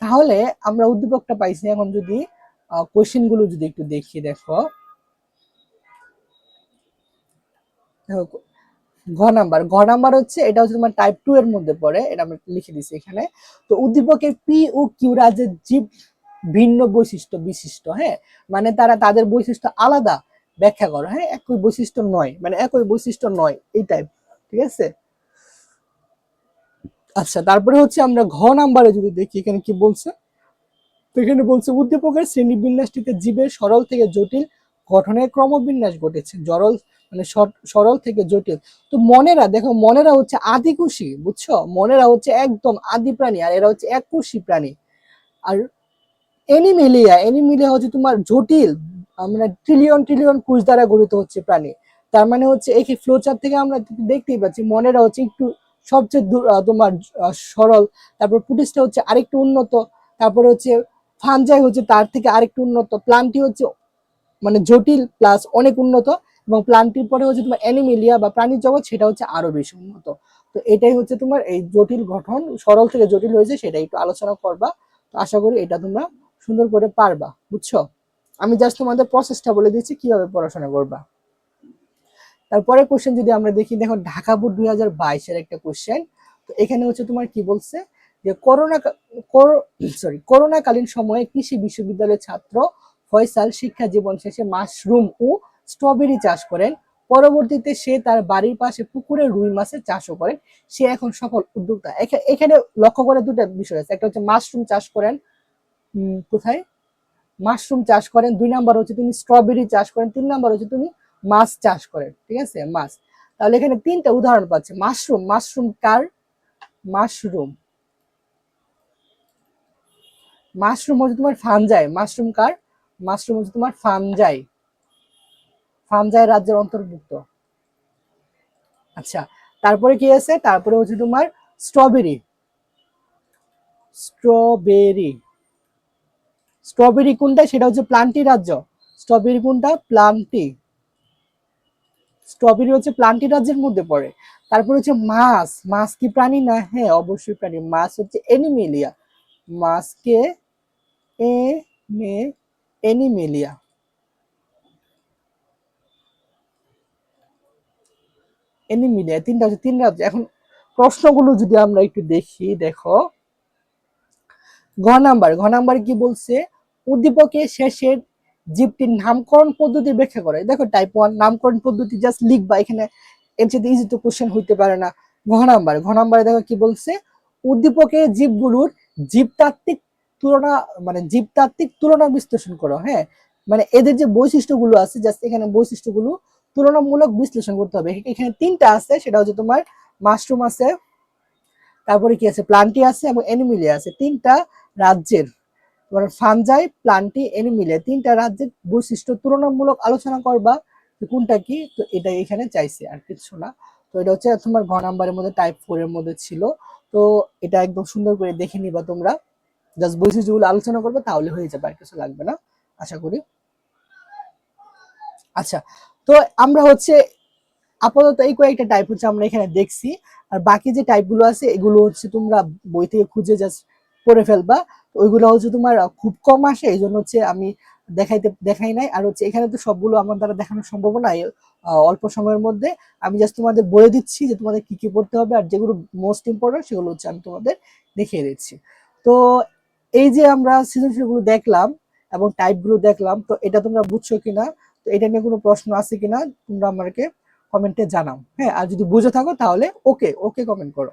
তাহলে আমরা উদ্দীপকটা পাইছি। এখন যদি কোশ্চেন গুলো যদি একটু দেখি, দেখো ঘ নাম্বার হচ্ছে, এটা হচ্ছে তোমার টাইপ 2 এর মধ্যে পড়ে, এটা আমি লিখে দিছি এখানে। তো উদ্দীপকের পি ও কিউ রাজ্যের জীব ভিন্ন বৈশিষ্ট্য বিশিষ্ট। হ্যাঁ, মানে তারা তাদের বৈশিষ্ট্য আলাদা ব্যাখ্যা করো। হ্যাঁ, একই বৈশিষ্ট্য নয়, মানে একই বৈশিষ্ট্য নয় এই টাইপ। ঠিক আছে, আচ্ছা, তারপরে হচ্ছে আমরা ঘ নাম্বারে যদি দেখি এখানে কি বলছে। তো এখানে বলছে উদ্দীপকের শ্রেণীবিন্যাসটিতে জীবের সরল থেকে জটিল গঠনের ক্রমবিন্যাস ঘটেছে। মানে সরল থেকে জটিল। তো মনেরা, দেখো মনেরা হচ্ছে আদিকুশী, বুঝছো? মনেরা হচ্ছে একদম আদি প্রাণী, আর এরা হচ্ছে এককুশী প্রাণী। আর এনিমেলিয়া হচ্ছে তোমার জটিল, আমরা ট্রিলিয়ন ট্রিলিয়ন কোষ দ্বারা গঠিত হচ্ছে প্রাণী। তার মানে হচ্ছে এই ফ্লোচার্ট থেকে আমরা দেখতেই পাচ্ছি মনেরা হচ্ছে একটু সবচেয়ে তোমার সরল, তারপর পুটিসটা হচ্ছে আরেকটু উন্নত, তারপরে হচ্ছে ফানজাই হচ্ছে তার থেকে আরেকটু উন্নত, প্লান্টি হচ্ছে মানে জটিল প্লাস অনেক উন্নত, এবং প্লান্টির পরে হচ্ছে তোমার অ্যানিমেলিয়া বা প্রাণী জগৎ, সেটা হচ্ছে আরো বেশি উন্নত। তো এটাই হচ্ছে তোমার এই জটিল গঠন, সরল থেকে জটিল হয়েছে সেটা একটু আলোচনা করবা। তো আশা করি এটা তোমরা সুন্দর করে পারবা, বুঝছো? আমি জাস্ট তোমাদের প্রসেসটা বলে দিচ্ছি কিভাবে পড়াশোনা করবা। তারপরে কোশ্চেন যদি আমরা দেখি, দেখো ঢাকা বোর্ড 2022-এর একটা কোশ্চেন। তো এখানে হচ্ছে তোমার কি বলছে যে করোনাকালীন সময়ে কৃষি বিশ্ববিদ্যালয়ের ছাত্র ফয়সাল শিক্ষা জীবন শেষে মাশরুম ও স্ট্রবেরি চাষ করেন। পরবর্তীতে সে তার বাড়ির পাশে পুকুরে রুই মাছের চাষও করেন। সে এখন সফল উদ্যোক্তা। এখানে লক্ষ্য করে দুটা বিষয় আছে, একটা হচ্ছে মাশরুম চাষ করেন, কোথায় মাশরুম চাষ করেন, 2 নাম্বার হচ্ছে তিনি স্ট্রবেরি চাষ করেন, 3 নাম্বার হচ্ছে তিনি মাছ চাষ করেন। ঠিক আছে, মাছ। তাহলে এখানে 3টা উদাহরণ পাচ্ছে। মাশরুম, মাশরুম কার? মাশরুম, মাশরুম হচ্ছে তোমার ফানজাই। মাশরুম কার? মাশরুম হচ্ছে তোমার ফানজাই, ফানজাই রাজ্যের অন্তর্ভুক্ত। আচ্ছা, তারপরে কি আছে? তারপরে হচ্ছে তোমার স্ট্রবেরি, স্ট্রবেরি, স্ট্রবেরি কোনটা? সেটা হচ্ছে প্লান্টি রাজ্য। স্ট্রবেরি কোনটা? প্লান্টি, স্ট্রবেরি হচ্ছে প্লান্টি রাজ্যের মধ্যে পড়ে। তারপর হচ্ছে মাছ, মাছ কি প্রাণী না? হ্যাঁ অবশ্যই প্রাণী। মাছ হচ্ছে এনিমেলিয়া, মাছকে এ মে এনিমেলিয়া, এনিমেলিয়া। তিনটা হচ্ছে 3 রাজ্য। এখন প্রশ্নগুলো যদি আমরা একটু দেখি, দেখো ঘ নাম্বার কি বলছে? উদ্দীপকে শেষের জীবটির নামকরণ পদ্ধতি ব্যাখ্যা করে। দেখো টাইপ 1 নামকরণ পদ্ধতি জাস্ট লিখবা, এখানে এর চেয়ে ইজি তো কোশ্চেন হইতে পারে না। ঘ নাম্বারে দেখো কি বলছে? উদ্দীপকে জীবগুলোর জীবতাত্ত্বিক তুলনা, মানে জীবতাত্ত্বিক তুলনা বিশ্লেষণ করো। হ্যাঁ, মানে এদের যে বৈশিষ্ট্যগুলো আছে জাস্ট এখানে বৈশিষ্ট্যগুলো তুলনামূলক বিশ্লেষণ করতে হবে। এখানে 3টা আছে, সেটা হচ্ছে তোমার মাশরুম আছে, তারপরে কি আছে? প্লান্টি আছে এবং এনিমিলিয়া আছে। 3টা রাজ্যের তোমার ফানজাই, প্লান্টি, এনিমিলিয়া, 3টা রাজ্যের বৈশিষ্ট্য তুলনামূলক আলোচনা করবা কোনটা কি। তো এটা এখানে চাইছে, আর কিছু না। তো এটা হচ্ছে তোমার ঘ নাম্বারের মধ্যে টাইপ 4-এর মধ্যে ছিল। তো এটা একদম সুন্দর করে দেখে নিবা তোমরা, জাস্ট বৈশিষ্ট্যগুলো আলোচনা করবে তাহলে হয়ে যাবে, আর কিছু লাগবে না আশা করি। আচ্ছা, তো আমরা হচ্ছে আপাতত এই কয়েকটা টাইপ হচ্ছে আমরা এখানে দেখছি। আর বাকি যে টাইপগুলো আছে এগুলো হচ্ছে তোমরা বই থেকে খুঁজে জাস্ট পড়ে ফেলবা। ওইগুলো হচ্ছে তোমার খুব কম আসে, এই জন্য হচ্ছে আমি দেখাই নাই। আর হচ্ছে এখানে তো সবগুলো আমার দ্বারা দেখানো সম্ভব না অল্প সময়ের মধ্যে। আমি জাস্ট তোমাদের বলে দিচ্ছি যে তোমাদের কি কি পড়তে হবে, আর যেগুলো মোস্ট ইম্পর্টেন্ট সেগুলো হচ্ছে আমি তোমাদের দেখিয়ে দিচ্ছি। তো এই যে আমরা সৃজনশীলগুলো দেখলাম এবং টাইপগুলো দেখলাম, তো এটা তোমরা বুঝছো কিনা, তো এটা নিয়ে কোনো প্রশ্ন আছে কিনা তোমরা আমাকে কমেন্টে জানাও। হ্যাঁ, আর যদি বুঝে থাকো তাহলে ওকে ওকে কমেন্ট করো।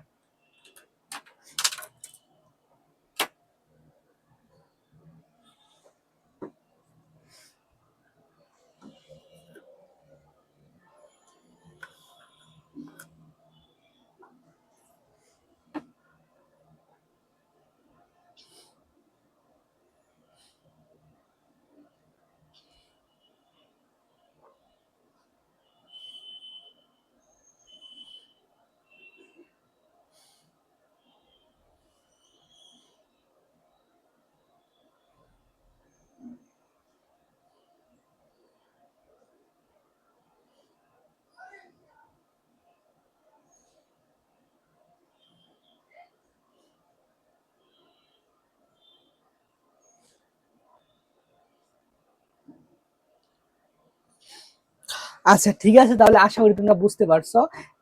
আচ্ছা ঠিক আছে, তাহলে আশা করি তোমরা বুঝতে পারছো।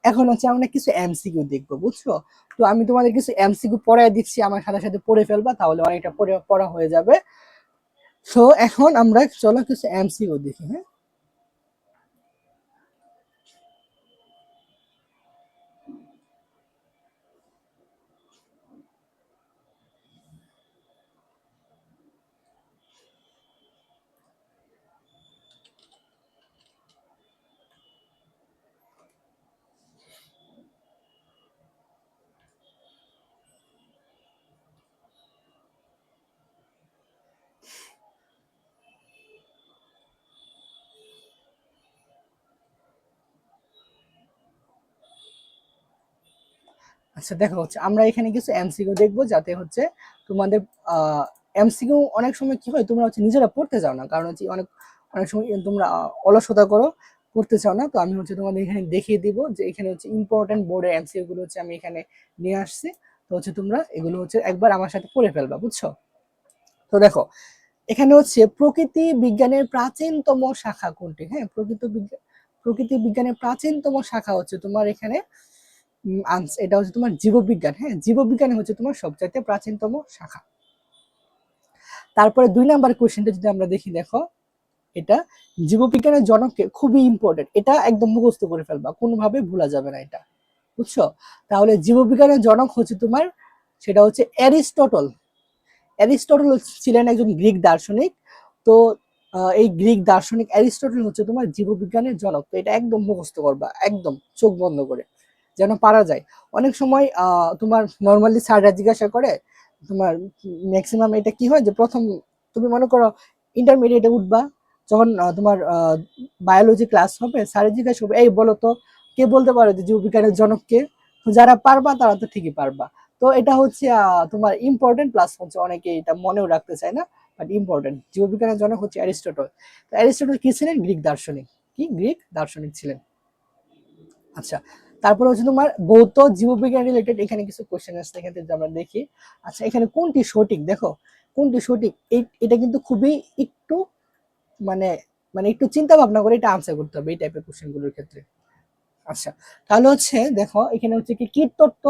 এখন হচ্ছে আমরা কিছু এমসিকিউ দেখবো, বুঝছো? তো আমি তোমাদের কিছু এমসিকিউ পড়ায় দিচ্ছি, আমার সাথে সাথে পড়ে ফেলবা, তাহলে অনেকটা পড়া হয়ে যাবে। তো এখন আমরা চলো কিছু এমসিকিউ দেখি। হ্যাঁ, আচ্ছা দেখো হচ্ছে আমরা এখানে কিছু এমসিকিউ দেখবো, যাতে হচ্ছে তোমাদের এমসিকিউ অনেক সময় কি হয়, তোমরা হচ্ছে নিজেরা পড়তে যাও না, কারণ হচ্ছে অনেক অনেক সময় তোমরা অলসতা করো, পড়তে চাও না। তো আমি হচ্ছে তোমাদের এখানে দেখিয়ে দিব যে এখানে হচ্ছে ইম্পর্টেন্ট বোর্ডের এমসিকিউ গুলো হচ্ছে আমি এখানে নিয়ে আসছি। তো হচ্ছে তোমরা এগুলো হচ্ছে একবার আমার সাথে পড়ে ফেলবা, বুঝছো? তো দেখো এখানে হচ্ছে প্রকৃতি বিজ্ঞানের প্রাচীনতম শাখা কোনটি? হ্যাঁ, প্রকৃতি বিজ্ঞানের প্রাচীনতম শাখা হচ্ছে তোমার এখানে এটা হচ্ছে তোমার জীববিজ্ঞান। হ্যাঁ, জীববিজ্ঞান হচ্ছে তোমার সবচাইতে প্রাচীনতম শাখা। তারপরে 2 নাম্বার কোশ্চেনটা যদি আমরা দেখি, দেখো এটা জীববিজ্ঞানের জনককে, খুবই ইম্পর্টেন্ট, এটা একদম মুখস্থ করে ফেলবা, কোনোভাবে ভোলা যাবে না এটা, বুঝছো? তাহলে জীববিজ্ঞানের জনক হচ্ছে তোমার, সেটা হচ্ছে অ্যারিস্টটল। অ্যারিস্টটল ছিলেন একজন গ্রিক দার্শনিক। তো এই গ্রিক দার্শনিক অ্যারিস্টটল হচ্ছে তোমার জীববিজ্ঞানের জনক। তো এটা একদম মুখস্থ করবা, একদম চোখ বন্ধ করে, যেন পারা যায়। অনেক সময় তোমার নর্মালি স্যাররা জিজ্ঞাসা করে, তোমার ম্যাক্সিমাম এটা কি হয় যে প্রথম তুমি মনে করো ইন্টারমিডিয়েটে উঠবা, যখন তোমার বায়োলজি ক্লাস হবে, স্যারে জিজ্ঞাসা করবে এই বলো তো কে বলতে পারো যে জীববিজ্ঞানের জনক কে? যারা পারবা তারা তো ঠিকই পারবা। তো এটা হচ্ছে তোমার ইম্পর্টেন্ট, প্লাস হচ্ছে অনেকে এটা মনেও রাখতে চায় না, বাট ইম্পর্টেন্ট। জীববিজ্ঞানের জনক হচ্ছে অ্যারিস্টটল। তো অ্যারিস্টটল কি ছিলেন? গ্রিক দার্শনিক। কি গ্রিক দার্শনিক ছিলেন। আচ্ছা, তারপরে হচ্ছে তোমার ভৌত জীববিজ্ঞান রিলেটেড এখানে কিছু কোশ্চেন আসছে, এখান থেকে আমরা দেখি। আচ্ছা, এখানে কোনটি সঠিক, দেখো কোনটি সঠিক, এটা কিন্তু খুবই একটু মানে মানে একটু চিন্তা ভাবনা করে এটা আনসার করতে হবে এই টাইপের কোশ্চেন গুলোর ক্ষেত্রে। আচ্ছা, তাহলে হচ্ছে দেখো এখানে হচ্ছে কি কীটতত্ত্ব,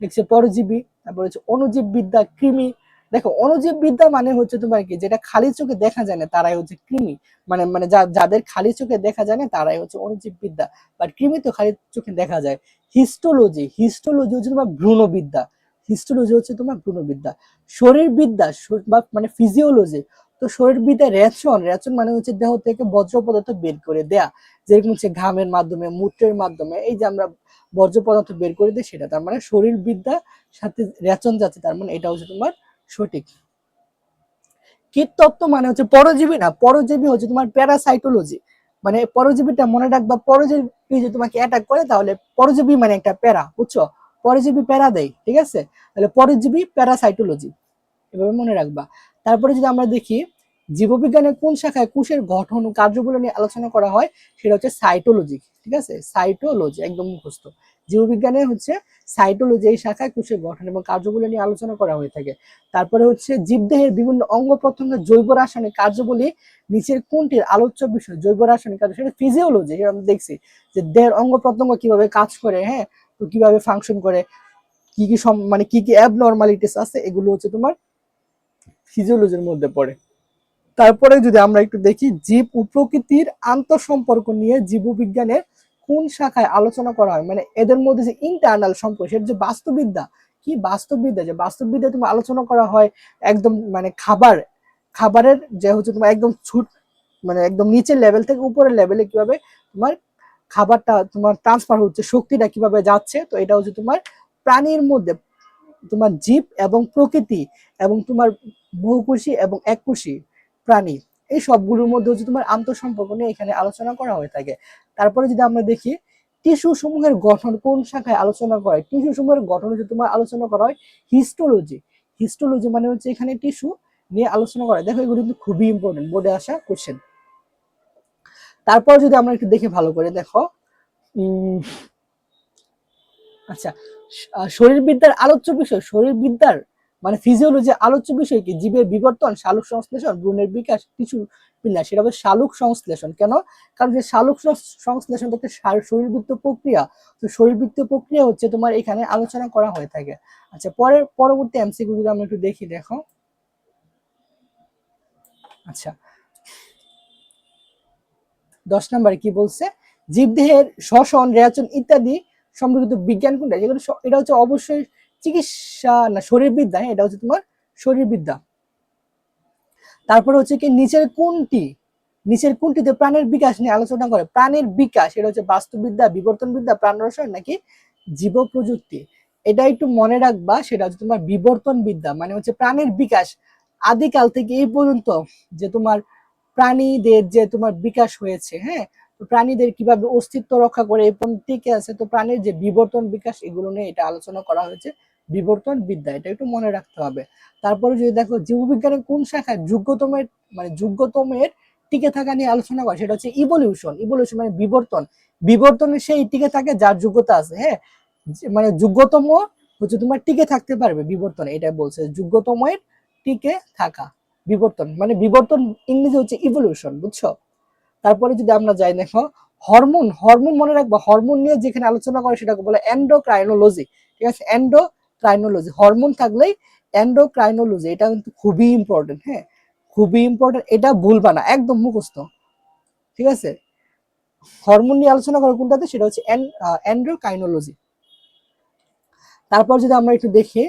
দেখছে পরজীবী, তারপর হচ্ছে অণুজীব বিদ্যা, কৃমি। দেখো অণুজীব বিদ্যা মানে হচ্ছে তোমার কি, যেটা খালি চোখে দেখা যায় না তারাই হচ্ছে কৃমি, মানে মানে যাদের খালি চোখে দেখা যায় না তারাই হচ্ছে অণুজীব বিদ্যা। বাট কৃমি তো খালি চোখে দেখা যায়। হিস্টোলজি, হিস্টোলজি হচ্ছে তোমার ভ্রূণবিদ্যা। হিস্টোলজি হচ্ছে তোমার ভ্রূণবিদ্যা। শরীরবিদ্যা বা মানে ফিজিওলজি, তো শরীরবিদ্যা রেচন, রেচন মানে হচ্ছে দেহ থেকে বজ্র পদার্থ বের করে দেয়া, যেরকম হচ্ছে ঘামের মাধ্যমে, মূত্রের মাধ্যমে, এই যে আমরা বর্জ্য পদার্থ বের করে দিই সেটা, তার মানে শরীর বিদ্যা সাথে রেচন যাচ্ছে, তার মানে এটা হচ্ছে তোমার সঠিক। কীটতত্ত্ব মানে হচ্ছে পরজীবী না, পরজীবী হচ্ছে তোমার প্যারাসাইটোলজি। মানে পরজীবীটা মনে রাখবা, পরজীবী যে তোমাকে অ্যাটাক করে তাহলে পরজীবী মানে একটা প্যারা, বুঝছো? পরজীবী প্যারা দেয়, ঠিক আছে? তাহলে পরজীবী প্যারাসাইটোলজি, এভাবে মনে রাখবা। তারপরে যদি আমরা দেখি জীববিজ্ঞানের কোন শাখায় কোষের গঠন ও কার্যগুলো নিয়ে আলোচনা করা হয়, সেটা হচ্ছে সাইটোলজি, ঠিক আছে? সাইটোলজি একদম মুখস্থ। জীববিজ্ঞানের হচ্ছে সাইটোলজি, এই শাখায় কোষের গঠন এবং কার্যগুলো নিয়ে আলোচনা করা হয়ে থাকে। তারপরে হচ্ছে জীবদেহের বিভিন্ন অঙ্গ প্রত্যঙ্গের জৈব রাসায়নিক কার্যাবলী নিচের কোনটির আলোচ্য বিষয়? জৈব রাসায়নিক কার্য, সেটা ফিজিওলজি। আমরা দেখছি যে দেহের অঙ্গ প্রত্যঙ্গ কিভাবে কাজ করে, হ্যাঁ, তো কিভাবে ফাংশন করে, কি কি মানে কি কি অ্যাবনর্মালিটিস আছে, এগুলো হচ্ছে তোমার ফিজিওলজির মধ্যে পড়ে। তারপরে যদি আমরা একটু দেখি জীব ও প্রকৃতির আন্তঃসম্পর্ক নিয়ে জীববিজ্ঞানের কোন শাখায় আলোচনা করা হয়, মানে এদের মধ্যে যে ইন্টারনাল সম্পর্ক, সেটা যে বাস্তুবিদ্যা। কি বাস্তুবিদ্যা? যে বাস্তুবিদ্যা তোমার আলোচনা করা হয় একদম মানে খাবারের যে হচ্ছে তোমার একদম মানে একদম নিচের লেভেল থেকে উপরের লেভেলে কিভাবে তোমার খাবারটা তোমার ট্রান্সফার হচ্ছে, শক্তিটা কিভাবে যাচ্ছে। তো এটা হচ্ছে তোমার প্রাণীর মধ্যে তোমার জীব এবং প্রকৃতি এবং তোমার বহুকোষী এবং এককোষী প্রাণী, এই সবগুলোর মধ্যে হচ্ছে তোমার আন্তঃসম্পর্ক নিয়ে এখানে আলোচনা করা হয়ে থাকে। তারপরে যদি আমরা দেখি টিস্যু সমূহের গঠন কোন শাখায় আলোচনা করা হয়, টিস্যু সমূহের গঠন হচ্ছে তোমার আলোচনা করা হয় হিস্টোলজি। হিস্টোলজি মানে হচ্ছে এখানে টিস্যু নিয়ে আলোচনা করা হয়। দেখো এগুলো কিন্তু খুবই ইম্পর্টেন্ট, বোর্ডে আসা কোশ্চেন। তারপর যদি আমরা একটু দেখি ভালো করে, দেখো আচ্ছা, শরীরবিদ্যার আলোচ্য বিষয়, শরীরবিদ্যার মানে ফিজিওলজি আলোচ্য বিষয় কি? জীবের বিবর্তন, শালুক সংশ্লেষণ, ভ্রূণের বিকাশ, টিস্যু বিন্যাস। সেটা হবে শালুক সংশ্লেষণ। কেন? কারণ যে শালুক সংশ্লেষণটা একটা শরীরবৃত্তীয় প্রক্রিয়া। তো শরীরবৃত্তীয় প্রক্রিয়া হচ্ছে তোমার এখানে আলোচনা করা হয়ে থাকে। আচ্ছা, পরবর্তী এমসিকিউ যদি আমরা একটু দেখি, দেখো আচ্ছা 10 নম্বরে কি বলছে? জীবদেহের শ্বসন, রেচন ইত্যাদি সম্পর্কিত বিজ্ঞান কোনটা? যেগুলো এটা হচ্ছে অবশ্যই চিকিৎসা না, শরীরবিদ্যা। এটা হচ্ছে তোমার শরীরবিদ্যা। তারপরে হচ্ছে কি নিচের কোনটিতে প্রাণের বিকাশ নিয়ে আলোচনা করে? প্রাণের বিকাশ, এটা হচ্ছে বাস্তুবিদ্যা, বিবর্তনবিদ্যা, প্রাণ রসায়ন নাকি জীব প্রযুক্তি? এটা একটু মনে রাখবা, সেটা হচ্ছে তোমার বিবর্তন বিদ্যা। মানে হচ্ছে প্রাণের বিকাশ আদিকাল থেকে এই পর্যন্ত যে তোমার প্রাণীদের যে তোমার বিকাশ হয়েছে, হ্যাঁ, তো প্রাণীদের কিভাবে অস্তিত্ব রক্ষা করে এবং টিকে আছে, তো প্রাণীর যে বিবর্তন বিকাশ এগুলো নিয়ে এটা আলোচনা করা হয়েছে, বিবর্তন বিদ্যা, এটা একটু মনে রাখতে হবে। তারপরে যদি দেখো জীববিজ্ঞানের কোন শাখায় যোগ্যতমের টিকে থাকা নিয়ে আলোচনা করে, সেটা হচ্ছে ইভলিউশন। ইভলিউশন মানে বিবর্তন, বিবর্তনে সেই টিকে থাকে যার যোগ্যতা আছে। হ্যাঁ, মানে যোগ্যতম হচ্ছে তোমার টিকে থাকতে পারবে বিবর্তনে, এটা বলছে যোগ্যতমের টিকে থাকা। বিবর্তন মানে বিবর্তন ইংরেজি হচ্ছে ইভলিউশন, বুঝছো? তারপরে যদি আমরা যাই দেখো হরমোন, হরমোন মনে রাখবো, হরমোন নিয়ে যেখানে আলোচনা করে সেটাকে বলে এন্ডোক্রাইনোলজি। ঠিক আছে, এন্ডোক্রাইনোলজি, হরমোন থাকলেই এন্ডোক্রাইনোলজি, এটা কিন্তু খুবই ইম্পর্টেন্ট। হ্যাঁ, খুবই ইম্পর্টেন্ট, এটা ভুলবা না, একদম মুখস্থ। ঠিক আছে, হরমোন নিয়ে আলোচনা করে কোনটাতে, সেটা হচ্ছে এন্ডোক্রাইনোলজি। তারপর যদি আমরা একটু দেখি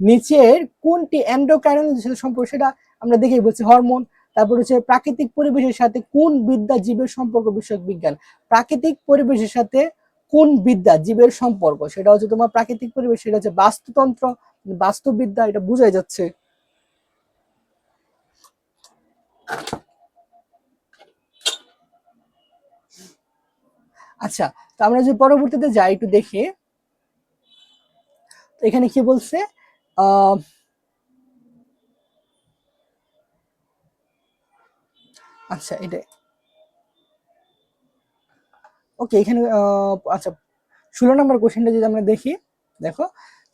নিচের কোনটি এন্ডোক্রাইনোলজির সাথে সম্পর্ক, সেটা আমরা দেখেই বলছি হরমোন। তারপর হচ্ছে প্রাকৃতিক পরিবেশের সাথে কোন বিদ্যা জীবের সম্পর্ক বিষয়ক বিজ্ঞান। প্রাকৃতিক পরিবেশের সাথে কোন বিদ্যা জীবের সম্পর্ক, সেটা হচ্ছে তোমার প্রাকৃতিক পরিবেশ, সেটা হচ্ছে বাস্তুতন্ত্র, বাস্তুবিদ্যা, এটা বোঝাই যাচ্ছে। আচ্ছা, তো আমরা যদি পরবর্তীতে যাই একটু দেখি, এখানে কি বলছে, আচ্ছা এটা ওকে, এখানে আচ্ছা 16 নম্বর কোশ্চেনটা যদি আমরা দেখি, দেখো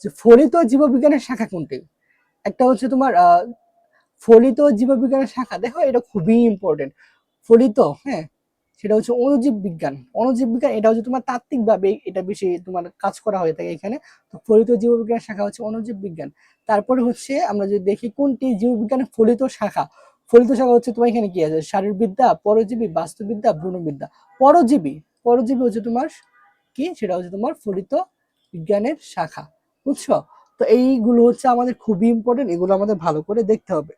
যে ফলিত জীববিজ্ঞানের শাখা কোনটি। একটা হচ্ছে তোমার ফলিত জীববিজ্ঞানের শাখা, দেখো এটা খুবই ইম্পর্টেন্ট। ফলিত, হ্যাঁ, সেটা হচ্ছে অণুজীব বিজ্ঞান। অণুজীব বিজ্ঞান এটা হচ্ছে তোমার তাত্ত্বিকভাবে এটা বেশি তোমার কাজ করা হয়ে থাকে এখানে। তো ফলিত জীববিজ্ঞানের শাখা হচ্ছে অণুজীব বিজ্ঞান। তারপরে হচ্ছে আমরা যদি দেখি কোনটি জীববিজ্ঞানের ফলিত শাখা, ফলিত শাখা হচ্ছে তোমার এখানে কি আছে, শারীরবিদ্যা, পরজীবী, বাস্তুবিদ্যা, ভ্রূণবিদ্যা। পরজীবী, পরজীবী হচ্ছে তোমার কি, সেটা হচ্ছে তোমার ফলিত বিজ্ঞানের শাখা, বুঝছো? তো এইগুলো হচ্ছে আমাদের খুবই ইম্পর্টেন্ট, এগুলো আমাদের ভালো করে দেখতে হবে।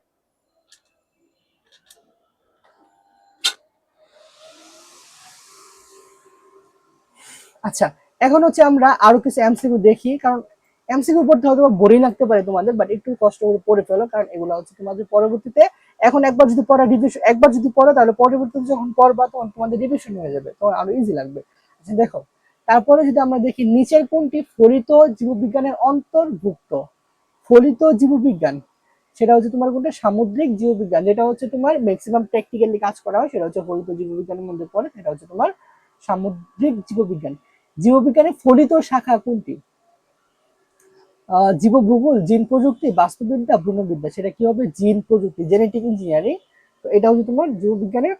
আচ্ছা, এখন হচ্ছে আমরা আরো কিছু এমসিকিউ দেখি, কারণ এমসিকিউ পড়তে হয়তো বোরিং লাগতে পারে তোমাদের, বাট একটু কষ্ট করে পড়ে ফেলো, কারণ এগুলো হচ্ছে তোমাদের পরবর্তীতে, এখন একবার যদি পড়া রিভিশন, একবার যদি পড়ো তাহলে পরবর্তীতে যখন পড়বা তখন তোমাদের রিভিশন হয়ে যাবে, তখন আরো ইজি লাগবে। আচ্ছা দেখো, তারপরে যদি আমরা দেখি নিচের কোনটি ফলিত জীববিজ্ঞানের অন্তর্ভুক্ত। ফলিত জীববিজ্ঞান, সেটা হচ্ছে তোমার কোনটা, সামুদ্রিক জীববিজ্ঞান, যেটা হচ্ছে তোমার ম্যাক্সিমাম প্র্যাকটিক্যালি কাজ করা হয়, সেটা হচ্ছে ফলিত জীববিজ্ঞানের মধ্যে পড়ে, সেটা হচ্ছে তোমার সামুদ্রিক জীববিজ্ঞান। জীববিজ্ঞানের ফলিত শাখা কোনটি? জীবভূগোল, জিন প্রযুক্তি, বাস্তুবিদ্যা, ভ্রূণবিদ্যা, সেটা কি হবে, জিন প্রযুক্তি, জেনেটিক ইঞ্জিনিয়ারিং। তো এটা হচ্ছে তোমার জীববিজ্ঞানের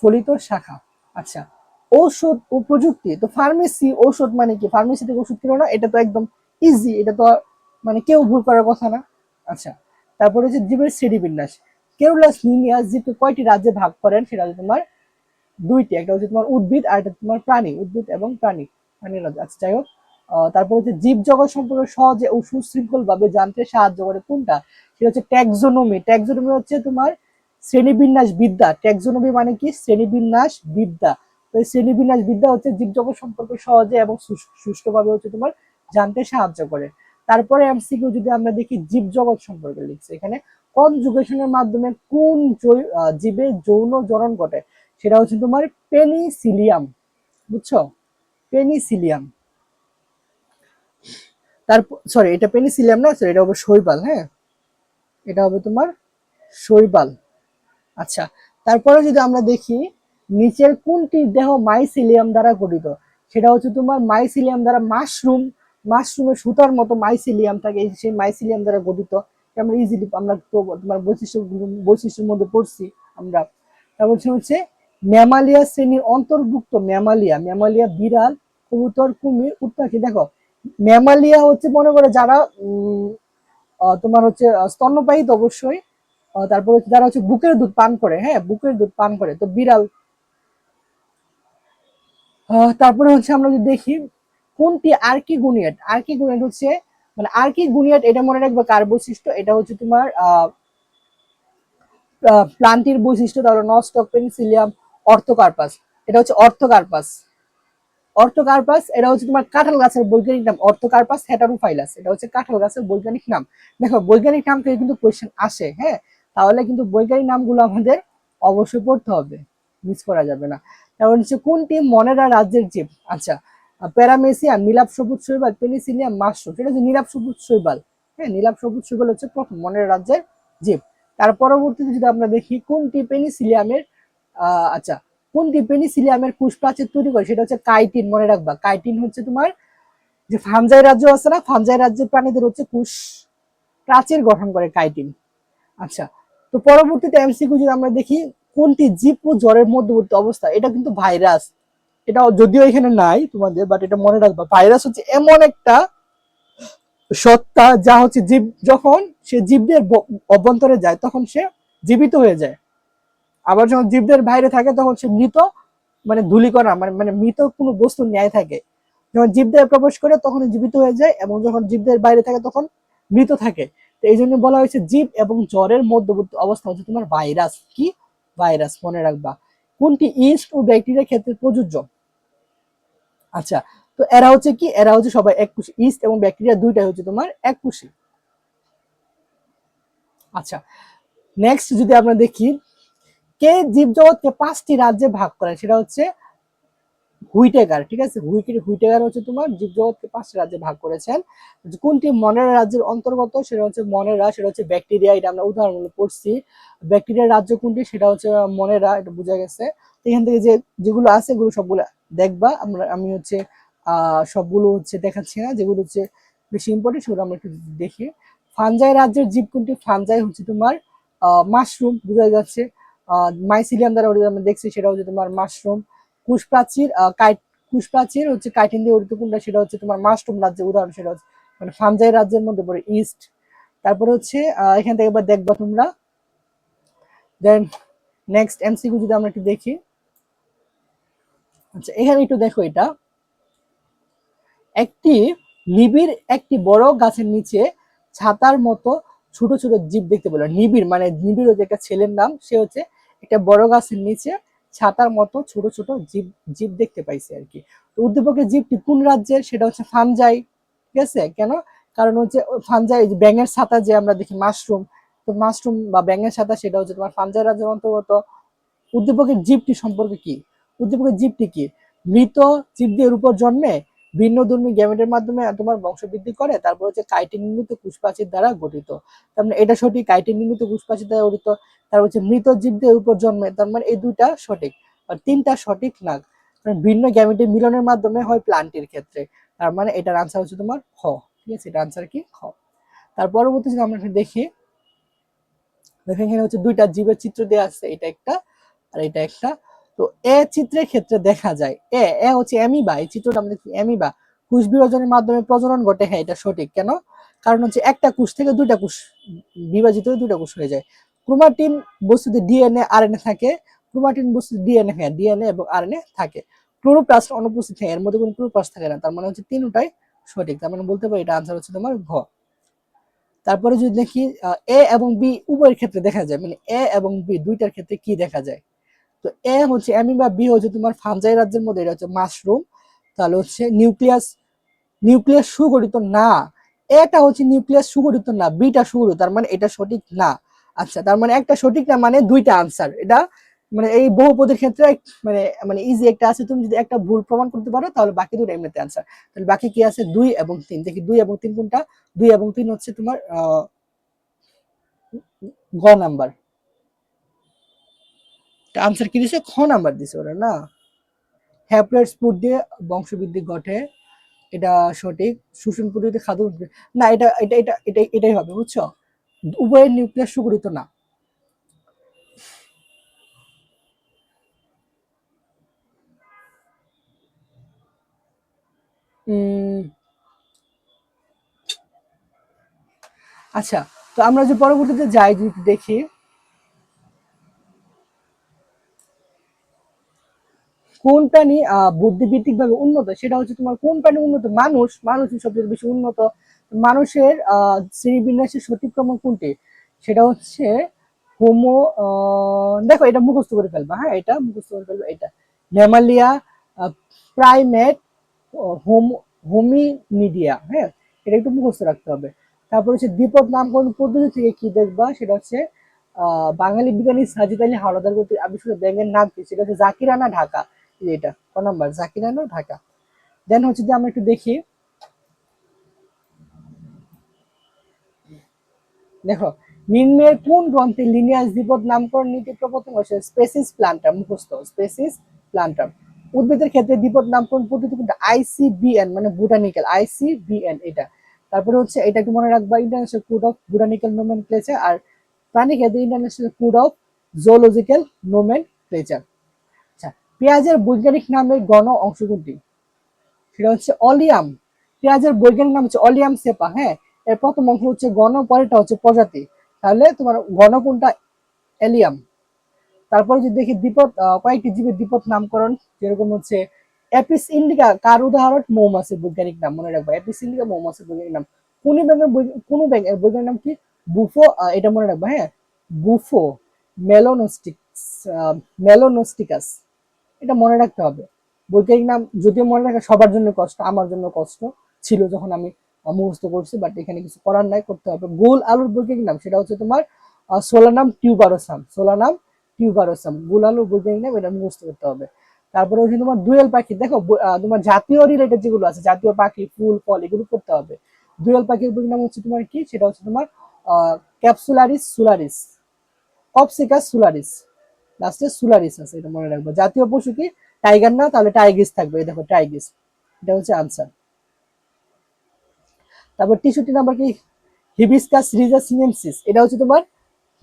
ফলিত শাখা। আচ্ছা, ঔষধ ও প্রযুক্তি, তো ফার্মেসি, ঔষধ মানে কি, ফার্মেসি থেকে ওষুধ কিনো না, এটা তো একদম ইজি, এটা তো মানে কেউ ভুল করার কথা না। আচ্ছা, তারপরে হচ্ছে জীবের শ্রেণীবিন্যাস, কেরুলাস লিনিয়াস জীবকে কয়টি রাজ্যে ভাগ করেন, সেটা হচ্ছে তোমার দুইটি, একটা হচ্ছে তোমার উদ্ভিদ আর একটা তোমার প্রাণী, উদ্ভিদ এবং প্রাণী রাজ্য। আচ্ছা যাই হোক, তারপর হচ্ছে জীব জগৎ সম্পর্কে সহজে ও সুশৃঙ্খল ভাবে জানতে সাহায্য করে কোনটা, সেটা হচ্ছে ট্যাক্সোনমি। ট্যাক্সোনমি হচ্ছে তোমার শ্রেণীবিন্যাস বিদ্যা। ট্যাক্সোনমি মানে কি, শ্রেণীবিন্যাস বিদ্যা। তো এই শ্রেণীবিন্যাস বিদ্যা হচ্ছে জীব জগৎ সম্পর্কে সহজে এবং সুষ্ঠুভাবে হচ্ছে তোমার জানতে সাহায্য করে। তারপরে এমসিকিউ যদি আমরা দেখি জীব জগৎ সম্পর্কে লিখছে এখানে, কনজুগেশনের মাধ্যমে কোন জীবের যৌন জনন ঘটে, সেটা হচ্ছে তোমার পেনিসিলিয়াম, বুঝছো, পেনিসিলিয়াম। তারপর সরি, এটা পেনিসিলিয়াম না, সরি এটা হবে শৈবাল। হ্যাঁ, এটা হবে তোমার শৈবাল। আচ্ছা, তারপরে যদি আমরা দেখি নিচের কোনটি দেহ মাইসিলিয়াম দ্বারা গঠিত, সেটা হচ্ছে তোমার মাইসিলিয়াম দ্বারা, মাশরুমের সুতার মতো মাইসিলিয়াম থাকে, সেই মাইসিলিয়াম দ্বারা গঠিত। আমরা ইজিলি আমরা তো তোমার বৈশিষ্ট্যের মধ্যে পড়ছি আমরা। তারপর হচ্ছে ম্যামালিয়া শ্রেণীর অন্তর্ভুক্ত, ম্যামালিয়া, ম্যামালিয়া বিড়াল, কবুতর, কুমির, উট পাখি। দেখো ম্যামালিয়া হচ্ছে মনে করে যারা তোমার হচ্ছে স্তন্যপায়ী অবশ্যই, তারপর হচ্ছে যারা হচ্ছে বুকের দুধ পান করে, হ্যাঁ বুকের দুধ পান করে, তো বিড়াল। তারপরে হচ্ছে আমরা যদি দেখি কোনটি আর্কিগোনিয়েট, আর্কিগোনিয়েট হচ্ছে মানে আর্কিগোনিয়েট, এটা মনে রাখবে কার বৈশিষ্ট্য, এটা হচ্ছে তোমার প্লান্টির বৈশিষ্ট্য। তাহলে নস্টক, পেনিসিলিয়াম, অর্থোকার্পাস, এটা হচ্ছে অর্থোকার্পাস। অর্থোকার্পাস এটা হচ্ছে তোমার কাঁঠাল গাছের বৈজ্ঞানিক নাম, অর্থোকার্পাস হেটারোফাইলাস, এটা হচ্ছে কাঁঠাল গাছের বৈজ্ঞানিক নাম। দেখো বৈজ্ঞানিক নাম থেকে কিন্তু কোয়েশ্চেন আসে, হ্যাঁ, তাহলে কিন্তু বৈজ্ঞানিক নামগুলো আমাদের অবশ্যই পড়তে হবে। মিস করা যাবে না। তারপর হচ্ছে কোনটি মনেরা রাজ্যের জীব? আচ্ছা, প্যারামেসিয়াম, নীলাভ সবুজ শৈবাল, পেনিসিলিয়াম, মাশরুম। সেটা হচ্ছে নীলাভ সবুজ শৈবাল। হ্যাঁ, নীলাভ সবুজ শৈবাল হচ্ছে প্রথম মনের রাজ্যের জীব। তার পরবর্তীতে যদি আমরা দেখি কোনটি পেনিসিলিয়ামের আচ্ছা, কোনটি পেনিসিলিয়ামের কোষ প্রাচীর তৈরি করে? সেটা হচ্ছে কাইটিন। মনে রাখবা, কাইটিন হচ্ছে তোমার যে ফানজাই রাজ্য আছে না, ফানজাই রাজ্যের প্রাণীদের হচ্ছে কোষ প্রাচীর গঠন করে কাইটিন। আচ্ছা, তো পরবর্তীতে এমসিকিউ যদি আমরা দেখি কোনটি জীব ও জ্বরের মধ্যবর্তী অবস্থা? এটা কিন্তু ভাইরাস। এটা যদিও এখানে নাই তোমাদের, বাট এটা মনে রাখবা, ভাইরাস হচ্ছে এমন একটা সত্তা যা হচ্ছে জীব যখন সে জীবদের অভ্যন্তরে যায় তখন সে জীবিত হয়ে যায়, আবার যখন জীবদের বাইরে থাকে তখন সে মৃত, মানে ধূলিকণা, মানে মৃত কোনো বস্তুর ন্যায় থাকে। যখন জীবদের প্রবেশ করে তখন জীবিত হয়ে যায়, এবং যখন জীবদের বাইরে থাকে তখন মৃত থাকে। তো এই জন্য বলা হয়েছে জীব এবং জ্বরের মধ্যবর্তী অবস্থা হচ্ছে তোমার ভাইরাস। কি? ভাইরাস। মনে রাখবা। কোনটি ইস্ট ও ব্যাকটেরিয়ার ক্ষেত্রে প্রযোজ্য? আচ্ছা, তো এরা হচ্ছে কি, এরা হচ্ছে সবাই এককোষী। ইস্ট এবং ব্যাকটেরিয়া দুইটাই হচ্ছে তোমার এককোষী। আচ্ছা, নেক্সট যদি আমরা দেখি কে জীবজগৎকে 5টি রাজ্যে ভাগ করে? সেটা হচ্ছে হুইটেকার। ঠিক আছে, হুইটেকার হচ্ছে তোমার জীবজগৎকে 5টি রাজ্যে ভাগ করেছেন। কোনটি মনেরা রাজ্যের অন্তর্গত? সেটা হচ্ছে মনেরা, সেটা হচ্ছে ব্যাকটেরিয়া। এটা আমরা উদাহরণ পড়ছি। ব্যাকটেরিয়ার রাজ্য কোনটি? সেটা হচ্ছে মনেরা, এটা বোঝা গেছে। এখান থেকে যেগুলো আছে এগুলো সবগুলো দেখবা। আমি হচ্ছে সবগুলো হচ্ছে দেখাচ্ছি না, যেগুলো হচ্ছে বেশি ইম্পর্টেন্ট সেগুলো আমরা একটু দেখি। ফানজাই রাজ্যের জীব কোনটি? ফানজাই হচ্ছে তোমার মাশরুম, বোঝা যাচ্ছে। মাইসিলিয়াম দ্বারা আমরা দেখছি, সেটা হচ্ছে তোমার মাশরুম। কুশপ্রাচীর কুশপ্রাচীর হচ্ছে কাইটিন দিয়ে গঠিত কোনটা? সেটা হচ্ছে তোমার মাশরুম রাজ্যের উদাহরণ, সেটা হচ্ছে মানে ফানজাই রাজ্যের মধ্যে পড়ে ইস্ট। তারপরে হচ্ছে এখান থেকে এবার দেখবা তোমরা। দেন নেক্সট এমসিকিউ যদি আমরা একটু দেখি। আচ্ছা, এখানে একটু দেখো, এটা একটি নিবিড় একটি বড় গাছের নিচে ছাতার মতো ছোট ছোট জীব দেখতে পেল। নিবিড় মানে নিবিড় হচ্ছে একটা ছেলের নাম, সে হচ্ছে একটা বড় গাছের নিচে ছাতার মতো ছোট ছোট জীব জীব দেখতে পাইছে আর কি। তো উদ্দীপকের জীবটি কোন রাজ্যের? সেটা হচ্ছে ফানজাই। ঠিক আছে, কেন? কারণ হচ্ছে ফানজাই, ব্যাঙের ছাতা যে আমরা দেখি মাশরুম, তো মাশরুম বা ব্যাঙের ছাতা সেটা হচ্ছে তোমার ফানজাই রাজ্যের অন্তর্গত। উদ্দীপকের জীবটি সম্পর্কে কি? উদ্দীপকের জীবটি কি? মৃত জীবদের উপর জন্মে ভিন্নধর্মী গ্যামেটের মাধ্যমে তোমার বংশবৃদ্ধি করে। তারপর হচ্ছে কাইটিন নির্মিত কোষপ্রাচীর দ্বারা গঠিত। তার মানে এটা সঠিক, কাইটিন নির্মিত কোষপ্রাচীর দ্বারা গঠিত। তার হচ্ছে মৃত জীবদের উপর জন্মে, তার মানে এই দুইটা সঠিক। আর তিনটা সঠিক না, কারণ ভিন্ন গ্যামেটের মিলনের মাধ্যমে হয় প্লান্টের ক্ষেত্রে। তার মানে এটার আনসার হচ্ছে তোমার খ। ঠিক আছে, এটা আনসার কি? খ। তার পরবর্তী যদি আমরা দেখি, দেখেন এখানে হচ্ছে দুইটা জীবের চিত্র দেওয়া আছে, এটা একটা আর এটা একটা। তো এ চিত্রের ক্ষেত্রে দেখা যায় এ হচ্ছে অ্যামিবা। এই চিত্রটা আমরা দেখি অ্যামিবা কোষ বিভাজনের মাধ্যমে প্রজনন ঘটে। হ্যাঁ, এটা সঠিক। কেন? কারণ হচ্ছে একটা কোষ থেকে দুইটা কোষ বিভাজিত হয়ে দুইটা কোষ হয়ে যায়। ক্রোমাটিন বস্তুতে ডিএনএ আরএনএ থাকে। ক্রোমাটিন বস্তুতে ডিএনএ, হ্যাঁ, ডিএনএ এবং আরএনএ থাকে। ক্লোরোপ্লাস্ট অনুপস্থিত, হ্যাঁ, এর মধ্যে কোনো ক্লোরোপ্লাস্ট থাকে না। তার মানে হচ্ছে তিনটাই সঠিক। তার মানে বলতে পারি এটা আনসার হচ্ছে তোমার ঘ। তারপরে যদি দেখি এ এবং বি উভয়ের ক্ষেত্রে দেখা যায়, মানে এ এবং বি দুইটার ক্ষেত্রে কি দেখা যায়? তো এ হচ্ছে অ্যামিবা, বি হচ্ছে তোমার ফানজাই রাজ্যের মধ্যে, এটা হচ্ছে মাশরুম। তাহলে হচ্ছে নিউক্লিয়াস নিউক্লিয়াস সুগঠিত না। এটা হচ্ছে নিউক্লিয়াস সুগঠিত না, বিটা সুগঠিত, তার মানে এটা সঠিক না। আচ্ছা, তার মানে একটা সঠিক না মানে দুইটা আনসার। এটা মানে এই বহুপদীর ক্ষেত্রে মানে মানে ইজি একটা আছে, তুমি যদি একটা ভুল প্রমাণ করতে পারো তাহলে বাকি দুটো এমনিতে আনসার। তাহলে বাকি কি আছে? 2 এবং 3। দেখি 2 এবং 3 কোনটা? 2 এবং 3 হচ্ছে তোমার গ নাম্বার। আনসার কি দিছে? খ নাম্বার দিছে ওরা না। হ্যাপ্লয়েড স্পোর দিয়ে বংশবৃদ্ধি ঘটে, এটা সঠিক। শোষণ পদ্ধতিতে খাদ্য না, এটাই হবে, বুঝছো? উভয়ের নিউক্লিয়াস সুগঠিত না। আচ্ছা, তো আমরা যে পরবর্তীতে যাই যদি দেখি কোন প্রাণী বুদ্ধিবৃত্তিক ভাবে উন্নত, সেটা হচ্ছে তোমার কোন প্রাণী উন্নত? মানুষ সবচেয়ে বেশি উন্নত। মানুষের শ্রেণীবিন্যাসের সঠিক ক্রম কোনটি? সেটা হচ্ছে হোমো, দেখো এটা মুখস্থ করে ফেলবা। হ্যাঁ, এটা মুখস্থ করে ফেলবা। এটা ম্যামালিয়া, প্রাইমেট, হোমো, হোমিনিডিয়া। হ্যাঁ, এটা একটু মুখস্থ রাখতে হবে। তারপর হচ্ছে দ্বিপদ নামকরণ পদ্ধতি থেকে কি দেখবা? সেটা হচ্ছে বাঙালি বিজ্ঞানী সাজিদ আলী হাওলাদার কর্তৃক আবিষ্কৃত ব্যাঙের নাম কি? সেটা হচ্ছে জাকিরানা ঢাকা। এটা ক নাম্বার? জাকিরানা ঢাকা। দেন হচ্ছে যে আমরা একটু দেখি, দেখো নিম্নের কোন গ্রন্থে লিনিয়াস দ্বিপদ নামকরণ নীতি প্রবর্তন করেছে? স্পেসিস প্লান্টাম, মুখস্থ, স্পেসিস প্লান্টাম। উদ্ভিদের ক্ষেত্রে দ্বিপদ নামকরণ পদ্ধতি কোনটা? আইসিবিএন, মানে বোটানিক্যাল, আইসিবিএন এটা। তারপরে হচ্ছে এটা একটু মনে রাখবা, international code of botanical nomenclature. আর প্রাণী ক্ষেত্রে international code of zoological nomenclature. আচ্ছা, পেঁয়াজের বৈজ্ঞানিক নামের গণ অংশ কোনটি? সেটা হচ্ছে অলিয়াম। পেঁয়াজের বৈজ্ঞানিক নাম হচ্ছে অলিয়াম সেপা। হ্যাঁ, এর প্রথম অংশ হচ্ছে গণ, পরেরটা হচ্ছে প্রজাতি। তাহলে তোমার গণ কোনটা? এলিয়াম। তারপরে যদি দেখি দ্বিপদ, কয়েকটি জীবের দ্বিপদ নামকরণ, যেরকম হচ্ছে অ্যাপিস ইন্ডিকা কার উদাহরণ? মৌমাছির বৈজ্ঞানিক নাম, মনে রাখবা, অ্যাপিস ইন্ডিকা মৌমাছির বৈজ্ঞানিক নাম। কোন ব্যাঙের কোন ব্যাঙের বৈজ্ঞানিক নাম কি? বুফো, এটা মনে রাখবা, হ্যাঁ, বুফো মেলোনোস্টিক্স, মেলোনোস্টিকাস, এটা মনে রাখতে হবে। বৈজ্ঞানিক নাম যদিও মনে রাখা সবার জন্য কষ্ট, আমার জন্য কষ্ট ছিল যখন আমি মুখস্থ করছি, বাট এখানে কিছু করার নাই, করতে হবে। গোল আলুর বৈজ্ঞানিক নাম সেটা হচ্ছে তোমার সোলানাম টিউবারোসাম, সোলানাম টিউবারোসাম, গোল আলুর বৈজ্ঞানিক নাম, এটা মুখস্থ করতে হবে। তারপরে হচ্ছে তোমার দুয়েল পাখি, দেখো তোমার জাতীয় রিলেটেড যেগুলো আছে, জাতীয় পাখি, ফুল ফল, এগুলো করতে হবে। দুয়েল পাখির বৈজ্ঞানিক নাম হচ্ছে তোমার কি? সেটা হচ্ছে তোমার ক্যাপসুলারিস সুলারিস, কপসিকাস সুলারিস, লাস্টে সুলারিস আছে, এটা মনে রাখবো। জাতীয় পশু কি? টাইগার না, তাহলে টাইগ্রিস থাকবে, এই দেখো টাইগ্রিস, এটা হচ্ছে আনসার। তারপর 63 নাম্বার কি? হিবিস্কাস রিজা সিনেনসিস, এটা হচ্ছে তোমার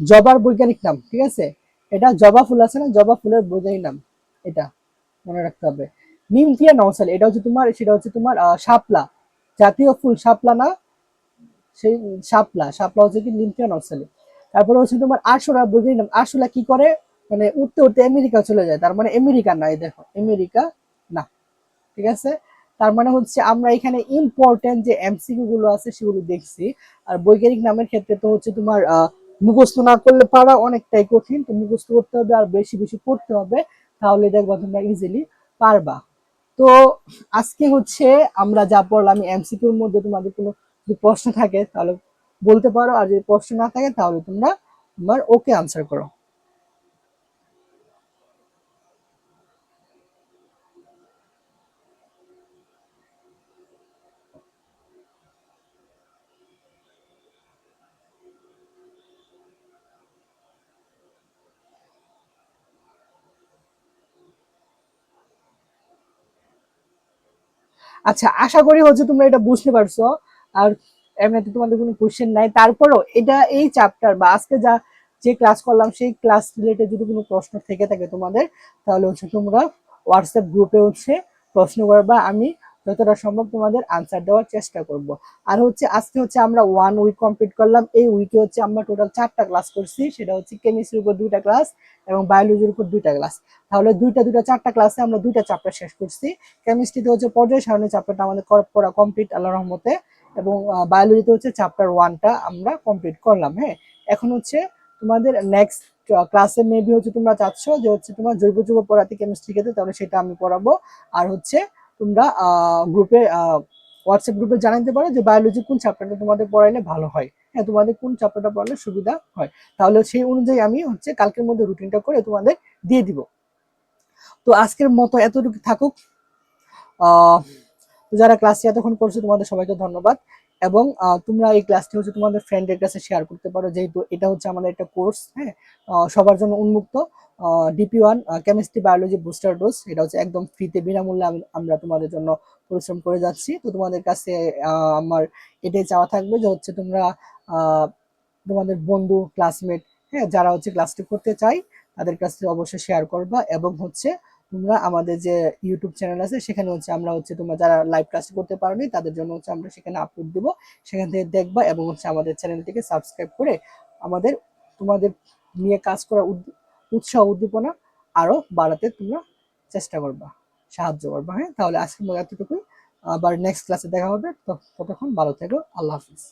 জবার বৈজ্ঞানিক নাম, ঠিক আছে? এটা জবা ফুল আছে না, জবা ফুলের বৈজ্ঞানিক নাম, এটা মনে রাখতে হবে। নিমফিয়া নওসাল, এটা হচ্ছে তোমার, সেটা হচ্ছে তোমার শাপলা, জাতীয় ফুল শাপলা না, সেই শাপলা, শাপলা হচ্ছে কি নিমফিয়া নওসালি। তারপরে হচ্ছে তোমার আরশোলা বৈজ্ঞানিক নাম, আরশোলা কি করে? মানে উঠতে উঠতে আমেরিকা চলে যায়, তার মানে আমেরিকা না, এই দেখো আমেরিকা না, ঠিক আছে? তার মানে হচ্ছে আমরা এখানে ইম্পর্টেন্ট যে এমসিকিউ গুলো আছে সেগুলো দেখছি। আর বৈজ্ঞানিক নামের ক্ষেত্রে তো হচ্ছে তোমার মুখস্থ না করলে পারা অনেকটাই কঠিন, তো মুখস্থ করতে হবে আর বেশি বেশি পড়তে হবে, তাহলে দেখবা তোমরা ইজিলি পারবা। তো আজকে হচ্ছে আমরা যা পড়লাম এমসিকিউর মধ্যে, তোমাদের কোনো যদি প্রশ্ন থাকে তাহলে বলতে পারো, আর যদি প্রশ্ন না থাকে তাহলে তোমরা তোমার ওকে আনসার করো। আচ্ছা, আশা করি হচ্ছে তোমরা এটা বুঝতে পারছো। আর এমনিতে তোমাদের কোনো কোশ্চেন নাই, তারপরও এটা এই চ্যাপ্টার বা আজকে যা যে ক্লাস করলাম সেই ক্লাস রিলেটেড যদি কোনো প্রশ্ন থেকে থাকে তোমাদের, তাহলে হচ্ছে তোমরা হোয়াটসঅ্যাপ গ্রুপে হচ্ছে প্রশ্ন করবা, আমি যতটা সম্ভব তোমাদের আনসার দেওয়ার চেষ্টা করব। আর হচ্ছে আজকে হচ্ছে আমরা 1 উইক কমপ্লিট করলাম, এই উইকে হচ্ছে আমরা টোটাল 4টা ক্লাস করছি, সেটা হচ্ছে কেমিস্ট্রির উপর 2টা ক্লাস এবং বায়োলজির উপর 2টা ক্লাস। তাহলে দুইটা 4টা ক্লাসে আমরা 2টা চ্যাপ্টার শেষ করছি। কেমিস্ট্রিতে হচ্ছে পর্যায় সারণী চ্যাপ্টারটা আমাদের পড়া কমপ্লিট আল্লাহর রহমতে, এবং বায়োলজিতে হচ্ছে চ্যাপ্টার 1টা আমরা কমপ্লিট করলাম। হ্যাঁ, এখন হচ্ছে তোমাদের নেক্সট ক্লাসে মেবি হচ্ছে তোমরা চাচ্ছ যে হচ্ছে তোমার জৈব যৌগ পড়াতে কেমিস্ট্রি ক্ষেত্রে, তাহলে সেটা আমি পড়াবো। আর হচ্ছে তোমরা গ্রুপে হোয়াটসঅ্যাপ গ্রুপে জানাতে পারো যে বায়োলজি কোন চ্যাপ্টারটা তোমাদের পড়াইলে ভালো হয়, হ্যাঁ, তোমাদের কোন চ্যাপ্টারটা পড়ালে সুবিধা হয়, তাহলে সেই অনুযায়ী আমি হচ্ছে কালকের মধ্যে রুটিনটা করে তোমাদের দিয়ে দিব। তো আজকের মতো এতটুকু থাকুক। আহ যারা ক্লাসটি এতক্ষণ করছো তোমাদের সবাইকে ধন্যবাদ, এবং তোমরা এই ক্লাসটি হচ্ছে তোমাদের ফ্রেন্ডের কাছে শেয়ার করতে পারো, যেহেতু এটা হচ্ছে আমাদের একটা কোর্স, হ্যাঁ, সবার জন্য উন্মুক্ত। DP1 chemistry biology booster dose, এটা হচ্ছে একদম ফ্রিতে বিনামূল্যে আমরা তোমাদের জন্য পরিশ্রম করে যাচ্ছি। তো তোমাদের কাছে আমার এটাই চাওয়া থাকবে যে হচ্ছে তোমরা তোমাদের বন্ধু ক্লাসমেট, হ্যাঁ, যারা হচ্ছে ক্লাসটি করতে চাই তাদের কাছে অবশ্যই শেয়ার করবা, এবং হচ্ছে তোমরা আমাদের যে ইউটিউব চ্যানেল আছে সেখানে হচ্ছে আমরা হচ্ছে তোমরা যারা লাইভ ক্লাস করতে পারোনি তাদের জন্য হচ্ছে আমরা সেখানে আপলোড দিব, সেখান থেকে দেখবা, এবং হচ্ছে আমাদের চ্যানেলটিকে সাবস্ক্রাইব করে আমাদের তোমাদের নিয়ে কাজ করার উৎসাহ উদ্দীপনা আরো বাড়াতে তোমরা চেষ্টা করবা, সাহায্য করবা। হ্যাঁ, তাহলে আজকের মতো এতটুকুই, আবার নেক্সট ক্লাসে দেখা হবে, ততক্ষণ ভালো থেকো, আল্লাহ হাফিজ।